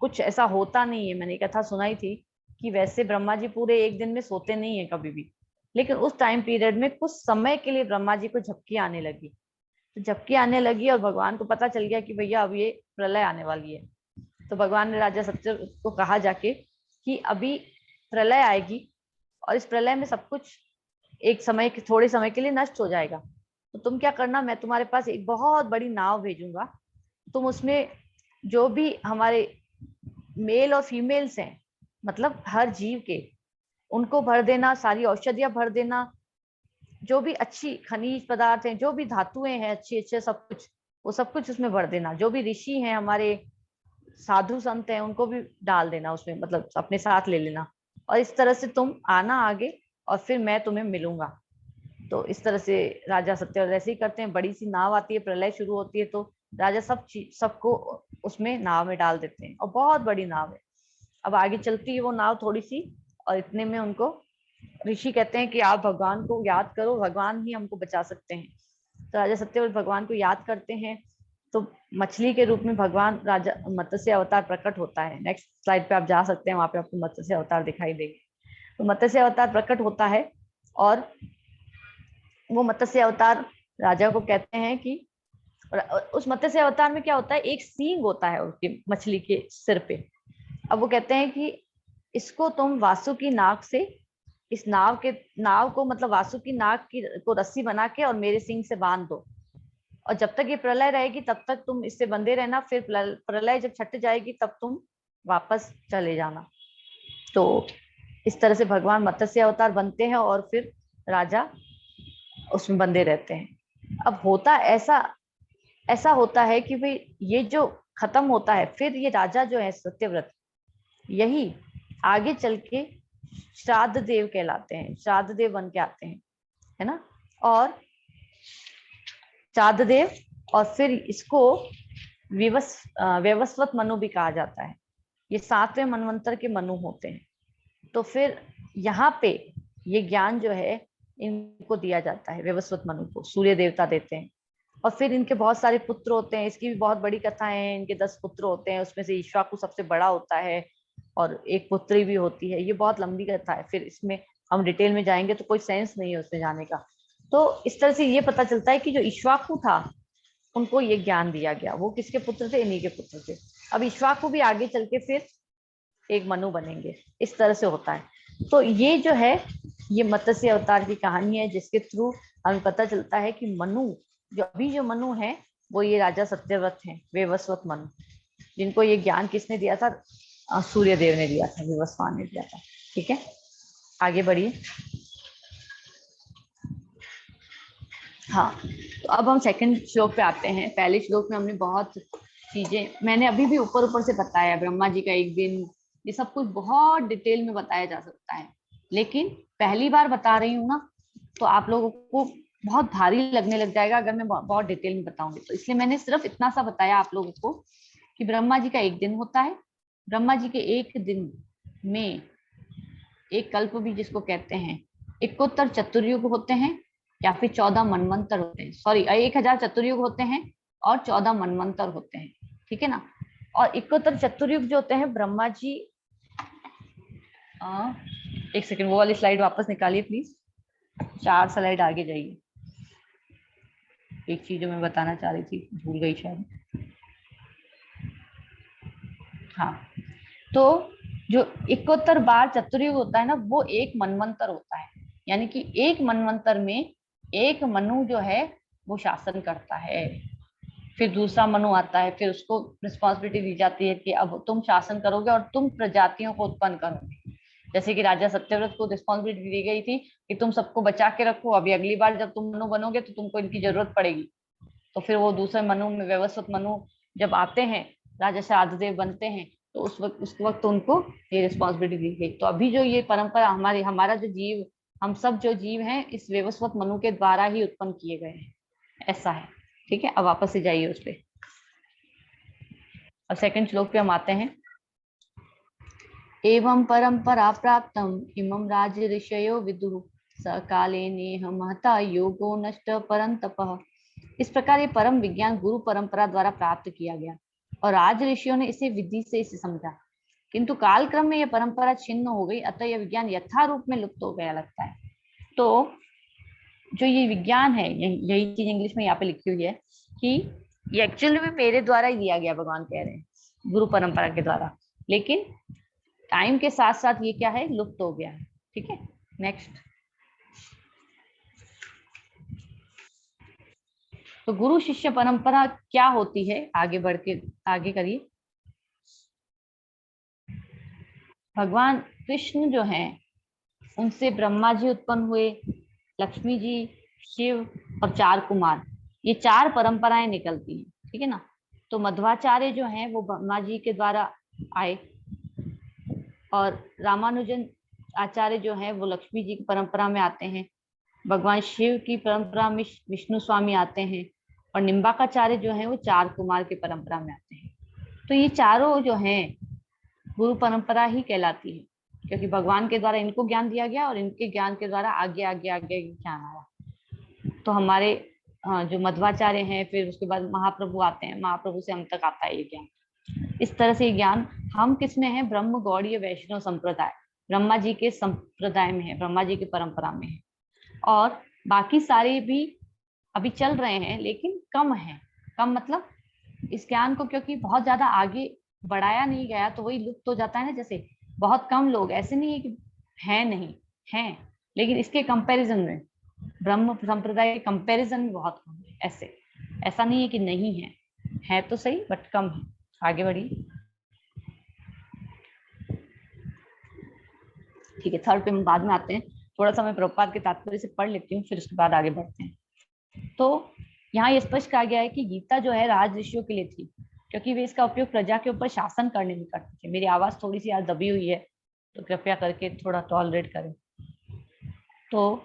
कुछ ऐसा होता नहीं है। मैंने कथा सुनाई थी कि वैसे ब्रह्मा जी पूरे एक दिन में सोते नहीं है कभी भी, लेकिन उस टाइम पीरियड में कुछ समय के लिए ब्रह्मा जी को झपकी आने लगी। तो झपकी आने लगी और भगवान को पता चल गया कि भैया अब ये प्रलय आने वाली है। तो भगवान ने राजा सत्य को कहा जाके कि अभी प्रलय आएगी और इस प्रलय में सब कुछ एक समय के, थोड़े समय के लिए नष्ट हो जाएगा। तो तुम क्या करना, मैं तुम्हारे पास एक बहुत बड़ी नाव भेजूंगा, तुम उसमें जो भी हमारे मेल और फीमेल्स हैं, मतलब हर जीव के, उनको भर देना, सारी औषधियां भर देना, जो भी अच्छी खनिज पदार्थ हैं, जो भी धातुएं हैं अच्छी अच्छे, सब कुछ, वो सब कुछ उसमें भर देना। जो भी ऋषि हैं, हमारे साधु संत हैं, उनको भी डाल देना उसमें, मतलब अपने साथ ले लेना। और इस तरह से तुम आना आगे और फिर मैं तुम्हें मिलूंगा। तो इस तरह से राजा सत्यव्रत ऐसे ही करते हैं। बड़ी सी नाव आती है, प्रलय शुरू होती है, तो राजा सबको उसमें नाव में डाल देते हैं और बहुत बड़ी नाव है। अब आगे चलती है वो नाव थोड़ी सी, और इतने में उनको ऋषि कहते हैं कि आप भगवान को याद करो, भगवान ही हमको बचा सकते हैं। तो राजा सत्यव्रत भगवान को याद करते हैं, तो मछली के रूप में भगवान राजा मत्स्य अवतार प्रकट होता है। नेक्स्ट स्लाइड पे आप जा सकते हैं, वहां पे आपको मत्स्य अवतार दिखाई देंगे। तो मत्स्य अवतार प्रकट होता है और वो मत्स्य अवतार राजा को कहते हैं कि, उस मत्स्य अवतार में क्या होता है, एक सींग होता है उसके मछली के सिर पे। अब वो कहते हैं कि इसको तुम वासुकी नाग से, इस नाव को मतलब वासुकी नाग की को रस्सी बना के और मेरे सींग से बांध दो, और जब तक ये प्रलय रहेगी तब तक तुम इससे बंधे रहना, फिर प्रलय जब छट जाएगी तब तुम वापस चले जाना। तो इस तरह से भगवान मत्स्य अवतार बनते हैं और फिर राजा उसमें बंधे रहते हैं। अब होता ऐसा होता है कि भाई ये जो खत्म होता है, फिर ये राजा जो है सत्यव्रत, यही आगे चल के श्राद्ध देव कहलाते हैं, श्राद्ध देव बन के आते हैं, है ना। और श्राद्ध देव, और फिर इसको व्यवस्वत मनु भी कहा जाता है। ये 7वें मनवंतर के मनु होते हैं। तो फिर यहाँ पे ये ज्ञान जो है इनको दिया जाता है, व्यवस्वत मनु को सूर्य देवता देते हैं। और फिर इनके बहुत सारे पुत्र होते हैं, इसकी भी बहुत बड़ी कथा है। इनके 10 पुत्र होते हैं, उसमें से ईश्वाकु सबसे बड़ा होता है और एक पुत्री भी होती है। ये बहुत लंबी कथा है, फिर इसमें हम डिटेल में जाएंगे तो कोई सेंस नहीं है उसमें जाने का। तो इस तरह से ये पता चलता है कि जो ईश्वाकु था उनको ये ज्ञान दिया गया। वो किसके पुत्र थे, इन्हीं के पुत्र थे। अब ईश्वाकु भी आगे चल के फिर एक मनु बनेंगे, इस तरह से होता है। तो ये जो है, ये मत्स्य अवतार की कहानी है, जिसके थ्रू हमें पता चलता है कि मनु, जो अभी जो मनु है वो ये राजा सत्यव्रत हैं, वेवस्वत मनु, जिनको ये ज्ञान किसने दिया था, सूर्य देव ने दिया था, विवस्वान ने दिया था। ठीक है, आगे बढ़िए। हाँ, तो अब हम सेकंड श्लोक पे आते हैं। पहले श्लोक में हमने बहुत चीजें, मैंने अभी भी ऊपर ऊपर से बताया, ब्रह्मा जी का एक दिन, ये सब कुछ बहुत डिटेल में बताया जा सकता है, लेकिन पहली बार बता रही हूँ ना, तो आप लोगों को बहुत भारी लगने लग जाएगा अगर मैं बहुत डिटेल में बताऊंगी। तो इसलिए मैंने सिर्फ इतना सा बताया आप लोगों को कि ब्रह्मा जी का एक दिन होता है। ब्रह्मा जी के एक दिन में एक कल्प भी जिसको कहते हैं, 71 चतुर्युग होते हैं, या फिर 14 मनवंतर होते हैं। सॉरी, 1000 चतुर्युग होते हैं और 14 मनवंतर होते हैं। ठीक है ना। और 71 चतुर्युग जो होते हैं, ब्रह्मा जी, एक सेकंड, वो वाली स्लाइड वापस निकालिए प्लीज, 4 स्लाइड आगे जाइए। एक चीज जो मैं बताना चाह रही थी भूल गई शायद। हाँ, तो जो 71 बार चतुर्युग होता है ना, वो एक मनवंतर होता है। यानी कि एक मनवंतर में एक मनु जो है वो शासन करता है, फिर दूसरा मनु आता है, फिर उसको रिस्पॉन्सिबिलिटी दी जाती है कि अब तुम शासन करोगे और तुम प्रजातियों को उत्पन्न करोगे। जैसे कि राजा सत्यव्रत को रिस्पॉन्सिबिलिटी दी गई थी कि तुम सबको बचा के रखो, अभी अगली बार जब तुम मनु बनोगे तो तुमको इनकी जरूरत पड़ेगी। तो फिर वो दूसरे मनु में व्यवस्थित मनु जब आते हैं, राजा श्राद्ध देव बनते हैं, तो उस वक्त उनको ये रिस्पॉन्सिबिलिटी दी गई। तो अभी जो ये परंपरा हमारा जो जीव, हम सब जो जीव हैं, इस व्यवस्थित मनु के द्वारा ही उत्पन्न किए गए हैं, ऐसा है। ठीक है, अब वापस से जाइए उस पे। अब सेकंड श्लोक पे हम आते हैं। एवं परंपरा प्राप्तम इमं राज ऋषयो विदुः सकाले नेह महता योगो नष्ट परंतपः। इस प्रकार ये परम विज्ञान गुरु परंपरा द्वारा प्राप्त किया गया और राज ऋषियों ने इसे विधि से इसे समझा, किंतु कालक्रम में यह परंपरा छिन्न हो गई, अतः यह विज्ञान यथा रूप में लुप्त हो गया लगता है। तो जो ये विज्ञान है, यही चीज इंग्लिश में यहाँ पे लिखी हुई है कि ये एक्चुअली में मेरे द्वारा ही दिया गया, भगवान कह रहे हैं गुरु परंपरा के द्वारा, लेकिन टाइम के साथ साथ ये क्या है, लुप्त हो गया है। ठीक है, नेक्स्ट। तो गुरु शिष्य परंपरा क्या होती है, आगे बढ़ के आगे करिए। भगवान कृष्ण जो हैं उनसे ब्रह्मा जी उत्पन्न हुए, लक्ष्मी जी, शिव और 4 कुमार, ये 4 परंपराएं निकलती हैं। ठीक है ना। तो मध्वाचार्य जो हैं वो ब्रह्मा जी के द्वारा आए और रामानुजन आचार्य जो हैं वो लक्ष्मी जी की परंपरा में आते हैं, भगवान शिव की परंपरा में विष्णु स्वामी आते हैं और निम्बाकाचार्य जो हैं वो 4 कुमार की परंपरा में आते हैं। तो ये चारों जो हैं गुरु परंपरा ही कहलाती है, क्योंकि भगवान के द्वारा इनको ज्ञान दिया गया और इनके ज्ञान के द्वारा आगे आगे आगे ज्ञान आया। तो हमारे जो मध्वाचार्य हैं, फिर उसके बाद महाप्रभु आते हैं, महाप्रभु से हम तक आता है ये ज्ञान। इस तरह से ज्ञान हम किसमें है, ब्रह्म गौड़ीय वैष्णव संप्रदाय, ब्रह्मा जी के संप्रदाय में है, ब्रह्मा जी की परंपरा में है। और बाकी सारे भी अभी चल रहे हैं लेकिन कम है। कम मतलब इस ज्ञान को क्योंकि बहुत ज्यादा आगे बढ़ाया नहीं गया तो वही लुप्त हो जाता है ना। जैसे बहुत कम लोग, ऐसे नहीं है कि है नहीं है, लेकिन इसके कंपैरिजन में ब्रह्म संप्रदाय के कंपैरिजन में बहुत कम है। ऐसा नहीं है कि नहीं है तो सही बट कम है। आगे बढ़िए। ठीक है, थर्ड पे हम बाद में आते हैं। थोड़ा सा मैं प्रभुपाद के तात्पर्य से पढ़ लेती हूँ, फिर उसके बाद आगे बढ़ते हैं। तो यहाँ ये स्पष्ट कहा गया है कि गीता जो है राज ऋषियों के लिए थी, क्योंकि वे इसका उपयोग प्रजा के ऊपर शासन करने में करते थे। मेरी आवाज थोड़ी सी आज दबी हुई है तो कृपया करके थोड़ा टॉलरेट करें। तो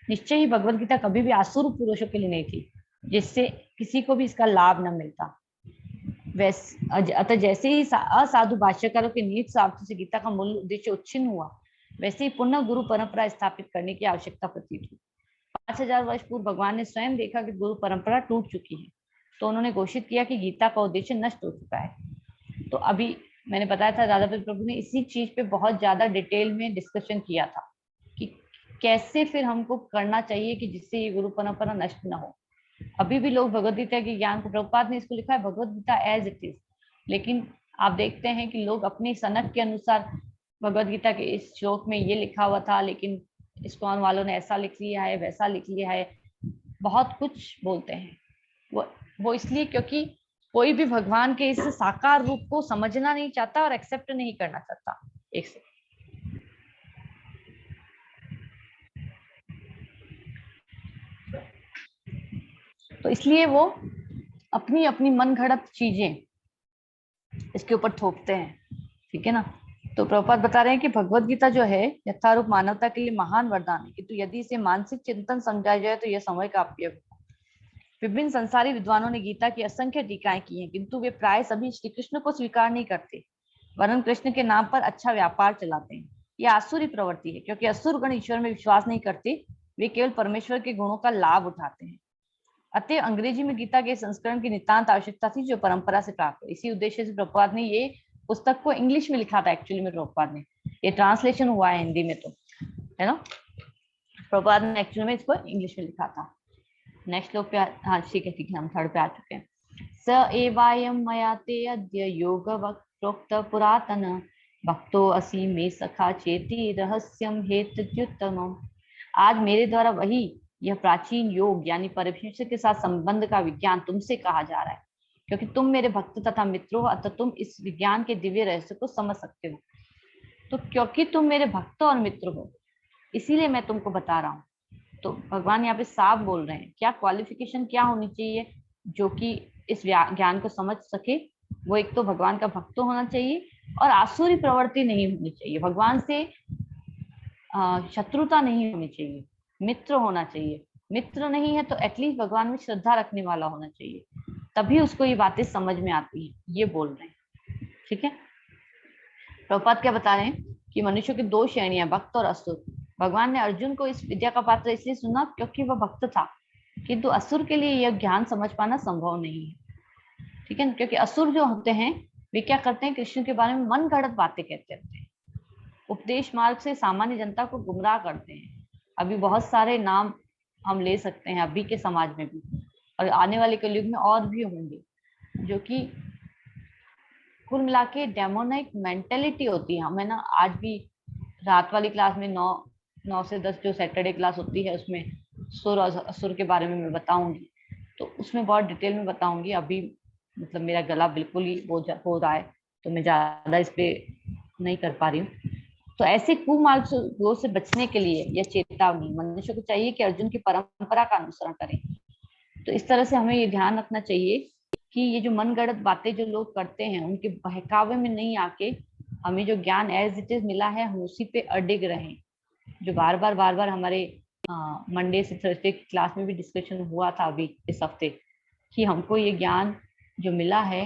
निश्चय ही भगवत गीता कभी भी आसुर पुरुषों के लिए नहीं थी, जिससे किसी को भी इसका लाभ न मिलता। अतः जैसे ही असाधु भाष्यकारों के नीच स्वार्थ से गीता का मूल उद्देश्य उच्छिन्न हुआ, वैसे ही पुनः गुरु परंपरा स्थापित करने की आवश्यकता प्रतीत हुई। 5000 वर्ष पूर्व भगवान ने स्वयं देखा कि गुरु परंपरा टूट चुकी है, तो उन्होंने घोषित किया कि गीता का उद्देश्य नष्ट हो चुका है। तो अभी मैंने बताया था, राधापति प्रभु ने इसी चीज पे बहुत ज्यादा डिटेल में डिस्कशन किया था कि कैसे फिर हमको करना चाहिए कि जिससे ये गुरु परंपरा नष्ट ना हो। अभी भी लोग भगवद गीता के ज्ञान को, प्रभुपाद ने इसको लिखा है Bhagavad Gita as it is, लेकिन आप देखते हैं कि लोग अपनी सनक के अनुसार भगवद गीता के इस श्लोक में ये लिखा हुआ था, लेकिन इस्कॉन वालों ने ऐसा लिख लिया है, वैसा लिख लिया है, बहुत कुछ बोलते हैं। वो इसलिए क्योंकि कोई भी भगवान के इस साकार रूप को समझना नहीं चाहता और एक्सेप्ट नहीं करना चाहता। एक से तो इसलिए वो अपनी अपनी मन घड़त चीजें इसके ऊपर थोपते हैं। ठीक है ना। तो प्रभुपाद बता रहे हैं कि भगवत गीता जो है यथारूप मानवता के लिए महान वरदान है, किंतु यदि इसे मानसिक चिंतन समझा जाए तो यह समय का अपव्यय होगा। विभिन्न संसारी विद्वानों ने गीता की असंख्य टीकाएं की हैं, किंतु वे प्राय सभी श्री कृष्ण को स्वीकार नहीं करते, वरन कृष्ण के नाम पर अच्छा व्यापार चलाते हैं। यह आसुरी प्रवृत्ति है, क्योंकि असुर गण ईश्वर में विश्वास नहीं करते, वे केवल परमेश्वर के गुणों का लाभ उठाते हैं। अतः अंग्रेजी में गीता के संस्करण की नितांत आवश्यकता थी, जो परंपरा से प्राप्त है। इसी उद्देश्य से प्रभुपाद ने ये पुस्तक को इंग्लिश में लिखा था। एक्चुअली में प्रभुपाद ने, ये ट्रांसलेशन हुआ है हिंदी में, तो है ना, प्रभुपाद ने एक्चुअली में इसको इंग्लिश में लिखा था। नेक्स्ट लोग पे, हाँ ठीक है, हम थर्ड पे आ चुके हैं। स एवायम मया ते अद्य योग प्रोक्त पुरातन भक्तो असि मे सखा चेति रहस्यम हेतुत्तमम्। आज मेरे द्वारा वही यह प्राचीन योग यानी परमेश्वर के साथ संबंध का विज्ञान तुमसे कहा जा रहा है, क्योंकि तुम मेरे भक्त तथा मित्र हो, अतः तुम इस विज्ञान के दिव्य रहस्य को समझ सकते हो। तो क्योंकि तुम मेरे भक्त और मित्र हो, इसीलिए मैं तुमको बता रहा हूँ। तो भगवान यहाँ पे साफ बोल रहे हैं क्या क्वालिफिकेशन क्या होनी चाहिए जो कि इस ज्ञान को समझ सके। वो एक तो भगवान का भक्त होना चाहिए और आसुरी प्रवृत्ति नहीं होनी चाहिए, भगवान से शत्रुता नहीं होनी चाहिए, मित्र होना चाहिए। मित्र नहीं है तो एटलीस्ट भगवान में श्रद्धा रखने वाला होना चाहिए, तभी उसको ये बातें समझ में आती है, ये बोल रहे हैं। ठीक है। प्रभुपाद क्या बता रहे हैं कि मनुष्यों की दो श्रेणियां, भक्त और असुर। भगवान ने अर्जुन को इस विद्या का पात्र इसलिए सुना क्योंकि वह भक्त था, किंतु असुर के लिए यह ज्ञान समझ पाना संभव नहीं है। ठीक है ना, क्योंकि असुर जो होते हैं वे क्या करते हैं, कृष्ण के बारे में मन गढ़ंत बातें कहते रहते हैं, उपदेश मार्ग से सामान्य जनता को गुमराह करते हैं। अभी बहुत सारे नाम हम ले सकते हैं अभी के समाज में भी, और आने वाले कलयुग में और भी होंगे, जो कि कुल मिला के डेमोनिक मेंटेलिटी होती है। हमें ना आज भी रात वाली क्लास में 9 से 10 जो सैटरडे क्लास होती है उसमें सुर और असुर के बारे में मैं बताऊंगी, तो उसमें बहुत डिटेल में बताऊंगी। अभी मतलब मेरा गला बिल्कुल ही हो रहा है, तो मैं ज्यादा इस पे नहीं कर पा रही हूँ। तो ऐसे कुमार्गों से बचने के लिए यह चेतावनी मनुष्य को चाहिए कि अर्जुन की परंपरा का अनुसरण करें। तो इस तरह से हमें ये ध्यान रखना चाहिए कि ये जो मनगढ़ंत बातें जो लोग करते हैं उनके बहकावे में नहीं आके हमें जो ज्ञान एज इट इज मिला है हम उसी पे अडिग रहें। जो बार बार हमारे मंडे से थर्सडे की क्लास में भी डिस्कशन हुआ था अभी इस हफ्ते, कि हमको ये ज्ञान जो मिला है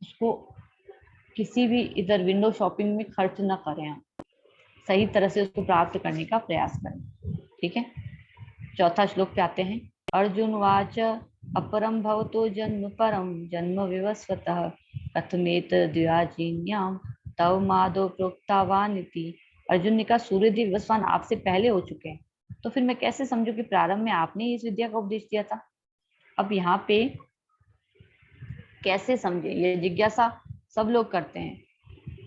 उसको किसी भी इधर विंडो शॉपिंग में खर्च न करें, हम सही तरह से उसको प्राप्त करने का प्रयास करें। ठीक है, चौथा श्लोक पे आते हैं। अर्जुन वाच अपरम भवतो जन्म परम जन्म विवस्वतः कथमेत द्विराजीन्याम तव माधव प्रोक्तावानिति। अर्जुन ने कहा, सूर्यदेव विवस्वान आपसे पहले हो चुके हैं, तो फिर मैं कैसे समझू कि प्रारंभ में आपने इस विद्या का उपदेश दिया था। अब यहाँ पे कैसे समझे, ये जिज्ञासा सब लोग करते हैं,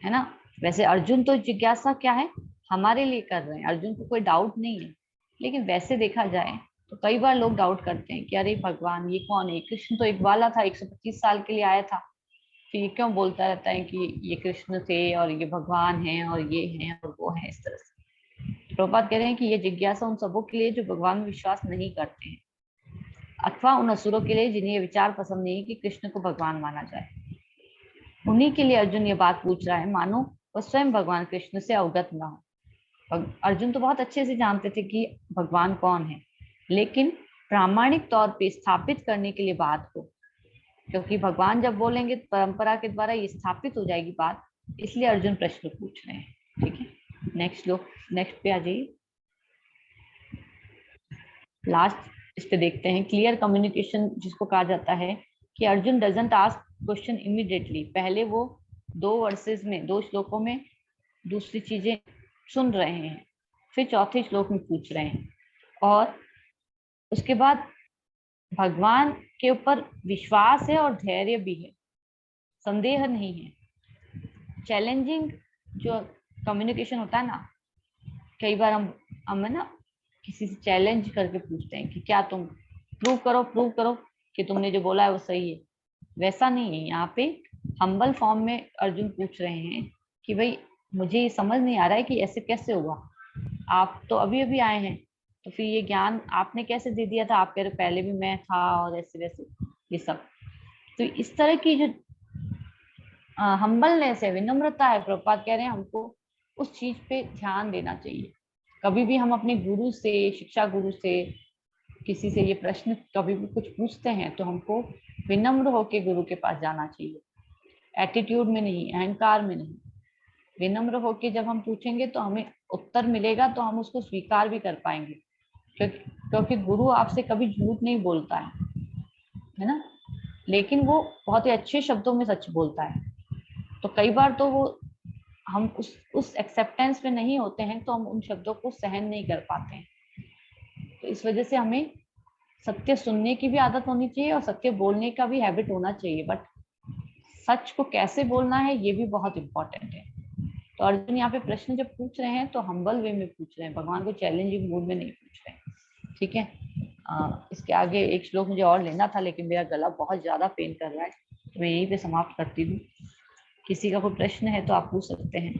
है ना। वैसे अर्जुन तो जिज्ञासा क्या है हमारे लिए कर रहे हैं, अर्जुन को कोई डाउट नहीं है, लेकिन वैसे देखा जाए तो कई बार लोग डाउट करते हैं कि अरे भगवान ये कौन है, कृष्ण तो एक बाला था, 125 साल के लिए आया था, फिर ये क्यों बोलता रहता है कि ये कृष्ण थे और ये भगवान है और ये है और वो है। इस तरह से प्रभुपाद कह रहे हैं कि ये जिज्ञासा उन सबों के लिए जो भगवान में विश्वास नहीं करते हैं, अथवा उन असुरों के लिए जिन्हें ये विचार पसंद नहीं है कि कृष्ण को भगवान माना जाए। उन्हीं के लिए अर्जुन ये बात पूछ रहा है, मानो वह स्वयं भगवान कृष्ण से अवगत ना हो। अर्जुन तो बहुत अच्छे से जानते थे कि भगवान कौन है, लेकिन प्रामाणिक तौर पे स्थापित करने के लिए बात को, क्योंकि भगवान जब बोलेंगे परंपरा के द्वारा ये स्थापित हो जाएगी बात, इसलिए अर्जुन प्रश्न पूछ रहे हैं। ठीक है, नेक्स्ट पे आ जाइए। लास्ट इस पे देखते हैं, क्लियर कम्युनिकेशन जिसको कहा जाता है कि Arjun doesn't ask question immediately. पहले वो 2 वर्सेस में 2 श्लोकों में दूसरी चीजें सुन रहे हैं, फिर चौथे श्लोक में पूछ रहे हैं, और उसके बाद भगवान के ऊपर विश्वास है और धैर्य भी है, संदेह नहीं है। चैलेंजिंग जो कम्युनिकेशन होता है ना, कई बार हम है ना किसी से चैलेंज करके पूछते हैं कि क्या तुम प्रूव करो कि तुमने जो बोला है वो सही है, वैसा नहीं है। यहाँ पे हम्बल फॉर्म में अर्जुन पूछ रहे हैं कि भाई मुझे ये समझ नहीं आ रहा है कि ऐसे कैसे हुआ, आप तो अभी अभी आए हैं, तो फिर ये ज्ञान आपने कैसे दे दिया था, आप कह रहे पहले भी मैं था और ऐसे वैसे ये सब। तो इस तरह की जो हम्बलनेस है, विनम्रता है, प्रभुपाद कह रहे हैं हमको उस चीज पे ध्यान देना चाहिए। कभी भी हम अपने गुरु से, शिक्षा गुरु से, किसी से ये प्रश्न कभी भी कुछ पूछते हैं तो हमको विनम्र होके गुरु के पास जाना चाहिए, एटीट्यूड में नहीं, अहंकार में नहीं। विनम्र होके जब हम पूछेंगे तो हमें उत्तर मिलेगा, तो हम उसको स्वीकार भी कर पाएंगे, क्योंकि गुरु आपसे कभी झूठ नहीं बोलता है ना, लेकिन वो बहुत ही अच्छे शब्दों में सच बोलता है। तो कई बार तो वो हम उस एक्सेप्टेंस में नहीं होते हैं, तो हम उन शब्दों को सहन नहीं कर पाते हैं। तो इस वजह से हमें सत्य सुनने की भी आदत होनी चाहिए और सत्य बोलने का भी हैबिट होना चाहिए, बट सच को कैसे बोलना है ये भी बहुत इंपॉर्टेंट है। तो अर्जुन यहाँ पे प्रश्न जब पूछ रहे हैं तो हम्बल वे में पूछ रहे हैं, भगवान को चैलेंजिंग मूड में नहीं पूछ रहे हैं। ठीक है, इसके आगे एक श्लोक मुझे और लेना था, लेकिन मेरा गला बहुत ज्यादा पेन कर रहा है, तो मैं यहीं पे समाप्त करती हूँ। किसी का कोई प्रश्न है तो आप पूछ सकते हैं।